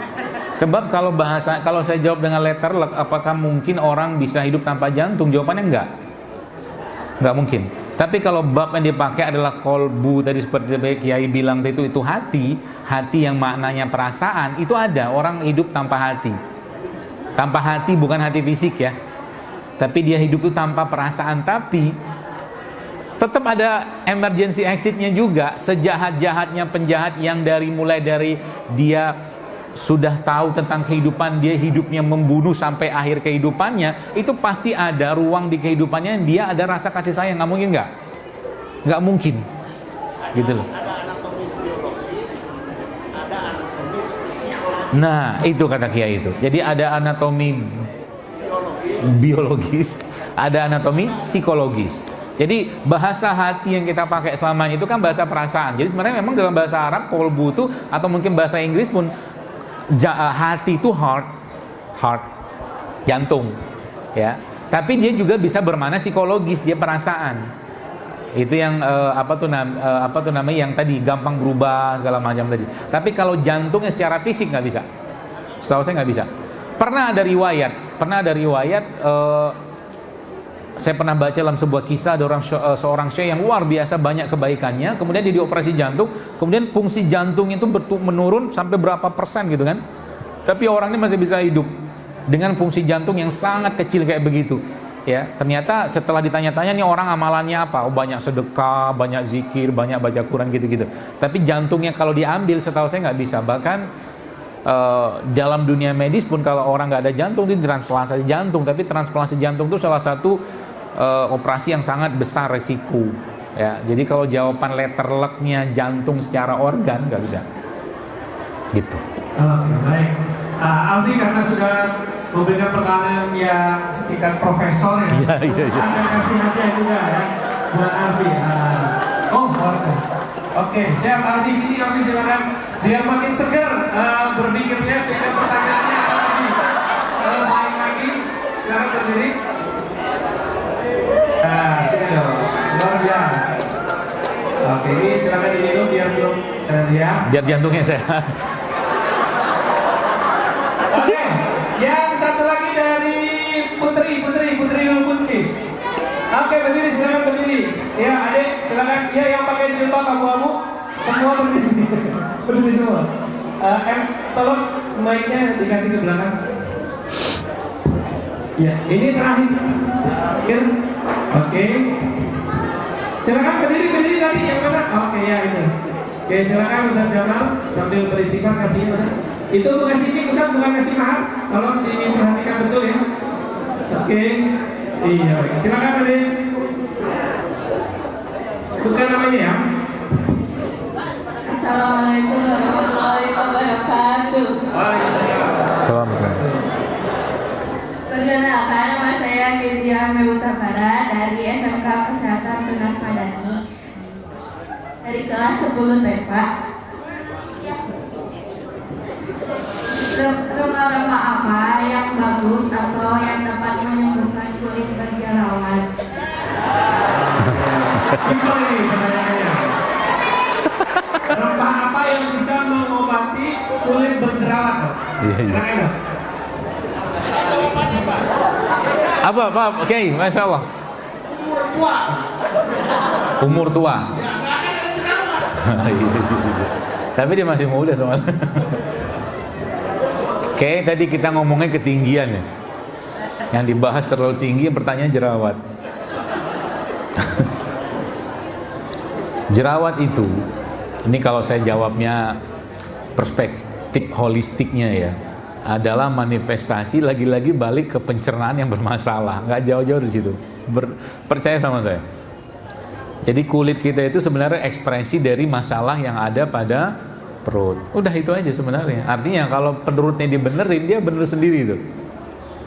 Sebab kalau saya jawab dengan letter luck, apakah mungkin orang bisa hidup tanpa jantung? Jawabannya enggak mungkin. Tapi kalau bab yang dipakai adalah kolbu tadi seperti Kiai bilang itu hati hati yang maknanya perasaan, itu ada orang hidup tanpa hati. Tanpa hati bukan hati fisik ya, tapi dia hidup itu tanpa perasaan. Tapi tetap ada emergency exitnya juga. Sejahat-jahatnya penjahat yang mulai dari dia sudah tahu tentang kehidupan, dia hidupnya membunuh sampai akhir kehidupannya, itu pasti ada ruang di kehidupannya dia ada rasa kasih sayang. Nggak mungkin nggak mungkin gitu loh. Ada anatomis biologis, ada anatomis psikologis. Nah itu kata Kiai itu. Jadi ada anatomi biologis, ada anatomi psikologis. Jadi bahasa hati yang kita pakai selama ini itu kan bahasa perasaan. Jadi sebenarnya memang dalam bahasa Arab kolbu itu, atau mungkin bahasa Inggris pun, hati itu heart, jantung, ya. Tapi dia juga bisa bermakna psikologis, dia perasaan. Itu yang apa tuh namanya yang tadi gampang berubah segala macam tadi. Tapi kalau jantungnya secara fisik nggak bisa. Setahu saya nggak bisa. Pernah ada riwayat. Saya pernah baca dalam sebuah kisah ada seorang syekh yang luar biasa banyak kebaikannya, kemudian dia dioperasi jantung, kemudian fungsi jantung itu menurun sampai berapa persen gitu kan. Tapi orang ini masih bisa hidup dengan fungsi jantung yang sangat kecil kayak begitu. Ya, ternyata setelah ditanya-tanya nih orang amalannya apa? Oh, banyak sedekah, banyak zikir, banyak baca Quran gitu-gitu. Tapi jantungnya kalau diambil setahu saya nggak bisa. Bahkan dalam dunia medis pun kalau orang nggak ada jantung, dia transplantasi jantung. Tapi transplantasi jantung itu salah satu operasi yang sangat besar resiko. Ya, jadi kalau jawaban letter luck-nya jantung secara organ nggak bisa. Gitu. Oke, baik. Alfi karena sudah memberikan pertanyaan yang setingkat profesor ya. Iya. Akan kasih hadiah juga ya buat Alfi. Oke, siap Alfi sini, Alfi silakan. Biar makin segar berpikirnya sehingga pertanyaannya akan lebih baik lagi. Silakan berdiri. Sini dong. Luar biasa. Oke, ini silakan diminum biar belum ya. Biar jantungnya sehat. Oke, yang satu lagi dari Putri dulu Putri. Oke, berdiri, silakan berdiri. Ya, Adik, silakan. Ya, yang pakai jilbab abu-abu, semua berdiri. Berdiri semua. Tolong mic-nya dikasih ke belakang. Ya, ini terakhir. Oke. Silakan berdiri tadi yang mana? Oke, ya itu. Oke, silakan Ustaz Jamal sambil beristighfar kasih Ustaz. Itu ngasih mic Ustaz, bukan kasih mahar. Tolong diperhatikan betul ya. Oke. Iya, baik. Silakan Adik. Bukan namanya ya. Assalamualaikum warahmatullahi wabarakatuh. Waalaikumsalam. Perkenalkan, nama saya Kezia Mehutabara dari SMK Kesehatan Tunas Madani dari kelas 10 TEPA. Rempah-rempah apa yang bagus atau yang dapat menyembuhkan kulit berjerawat? Simpel ini pertanyaannya. Rempah apa yang bisa mengobati kulit berjerawat? Silakan dong. Apa? Oke, Masya Allah. Umur tua. Tapi dia masih muda soalnya. Oke, tadi kita ngomongnya ketinggian ya. Yang dibahas terlalu tinggi, pertanyaan jerawat. Jerawat itu, ini kalau saya jawabnya perspektif holistiknya ya, adalah manifestasi lagi-lagi balik ke pencernaan yang bermasalah. Nggak jauh-jauh dari situ. Percaya sama saya. Jadi kulit kita itu sebenarnya ekspresi dari masalah yang ada pada perut. Udah itu aja sebenarnya. Artinya kalau perutnya dibenerin, dia bener sendiri itu.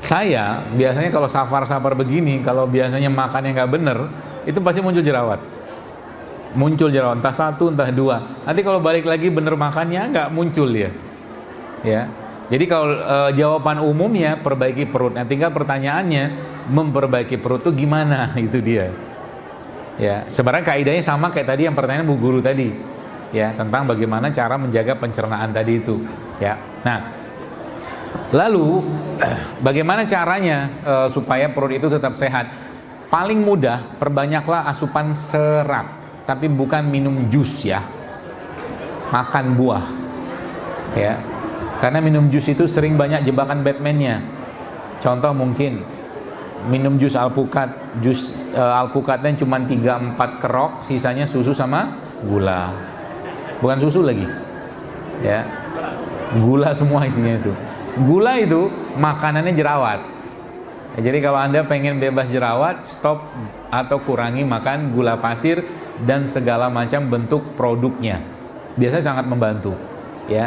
Saya biasanya kalau safar-safar begini, kalau biasanya makannya nggak bener, itu pasti muncul jerawat. Entah satu, entah dua. Nanti kalau balik lagi bener makannya nggak muncul ya. Ya. Jadi kalau jawaban umumnya perbaiki perut. Nah, tinggal pertanyaannya memperbaiki perut itu gimana? Itu dia. Ya, sebenarnya kaidahnya sama kayak tadi yang pertanyaan Bu Guru tadi. Ya, tentang bagaimana cara menjaga pencernaan tadi itu. Ya. Nah, lalu bagaimana caranya supaya perut itu tetap sehat? Paling mudah, perbanyaklah asupan serat, tapi bukan minum jus ya. Makan buah. ya. Karena minum jus itu sering banyak jebakan Batman-nya. Contoh mungkin minum jus alpukat, alpukatnya cuma 3-4 kerok, sisanya susu sama gula. Bukan susu lagi, ya, gula semua isinya itu. Gula itu makanannya jerawat. Ya, jadi kalau Anda pengen bebas jerawat, stop atau kurangi makan gula pasir dan segala macam bentuk produknya. Biasanya sangat membantu, ya.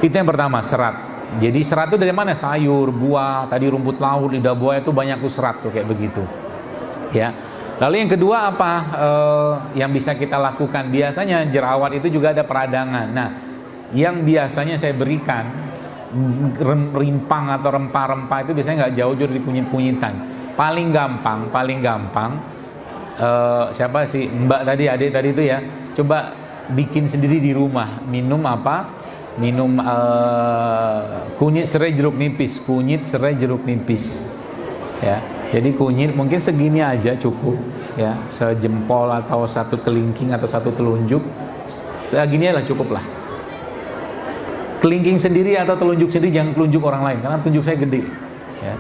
Itu yang pertama, serat. Jadi serat itu dari mana? Sayur, buah, tadi rumput laut, lidah buaya itu banyak tuh serat tuh kayak begitu. Ya. Lalu yang kedua apa yang bisa kita lakukan? Biasanya jerawat itu juga ada peradangan. Nah, yang biasanya saya berikan rimpang atau rempah-rempah itu biasanya nggak jauh dari kunyit-kunyitan. Paling gampang. Siapa sih Mbak tadi, adik tadi itu ya? Coba bikin sendiri di rumah. Minum apa? Minum kunyit serai jeruk nipis, ya. Jadi kunyit mungkin segini aja cukup, ya, sejempol atau satu kelingking atau satu telunjuk, segini lah cukup lah. Kelingking sendiri atau telunjuk sendiri, jangan telunjuk orang lain karena telunjuk saya gede, ya.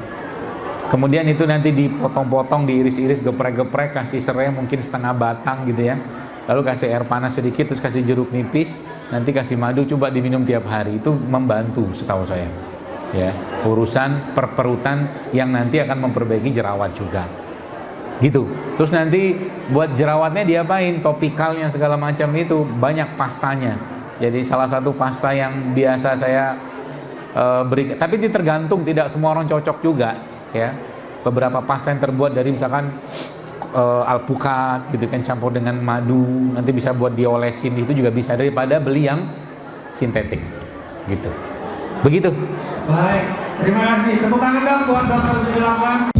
Kemudian itu nanti dipotong-potong, diiris-iris, geprek-geprek, kasih serai mungkin setengah batang gitu ya. Lalu kasih air panas sedikit, terus kasih jeruk nipis, nanti kasih madu, coba diminum tiap hari. Itu membantu setahu saya, ya, urusan perperutan yang nanti akan memperbaiki jerawat juga, gitu. Terus nanti buat jerawatnya diapain? Topikalnya segala macam itu banyak pastanya. Jadi salah satu pasta yang biasa saya berikan, tapi itu tergantung, tidak semua orang cocok juga, ya. Beberapa pasta yang terbuat dari misalkan alpukat gitu kan, campur dengan madu, nanti bisa buat diolesin, itu juga bisa, daripada beli yang sintetik gitu. Begitu. Baik, terima kasih. Tepuk tangan dong buat Dr. Siti Rahman.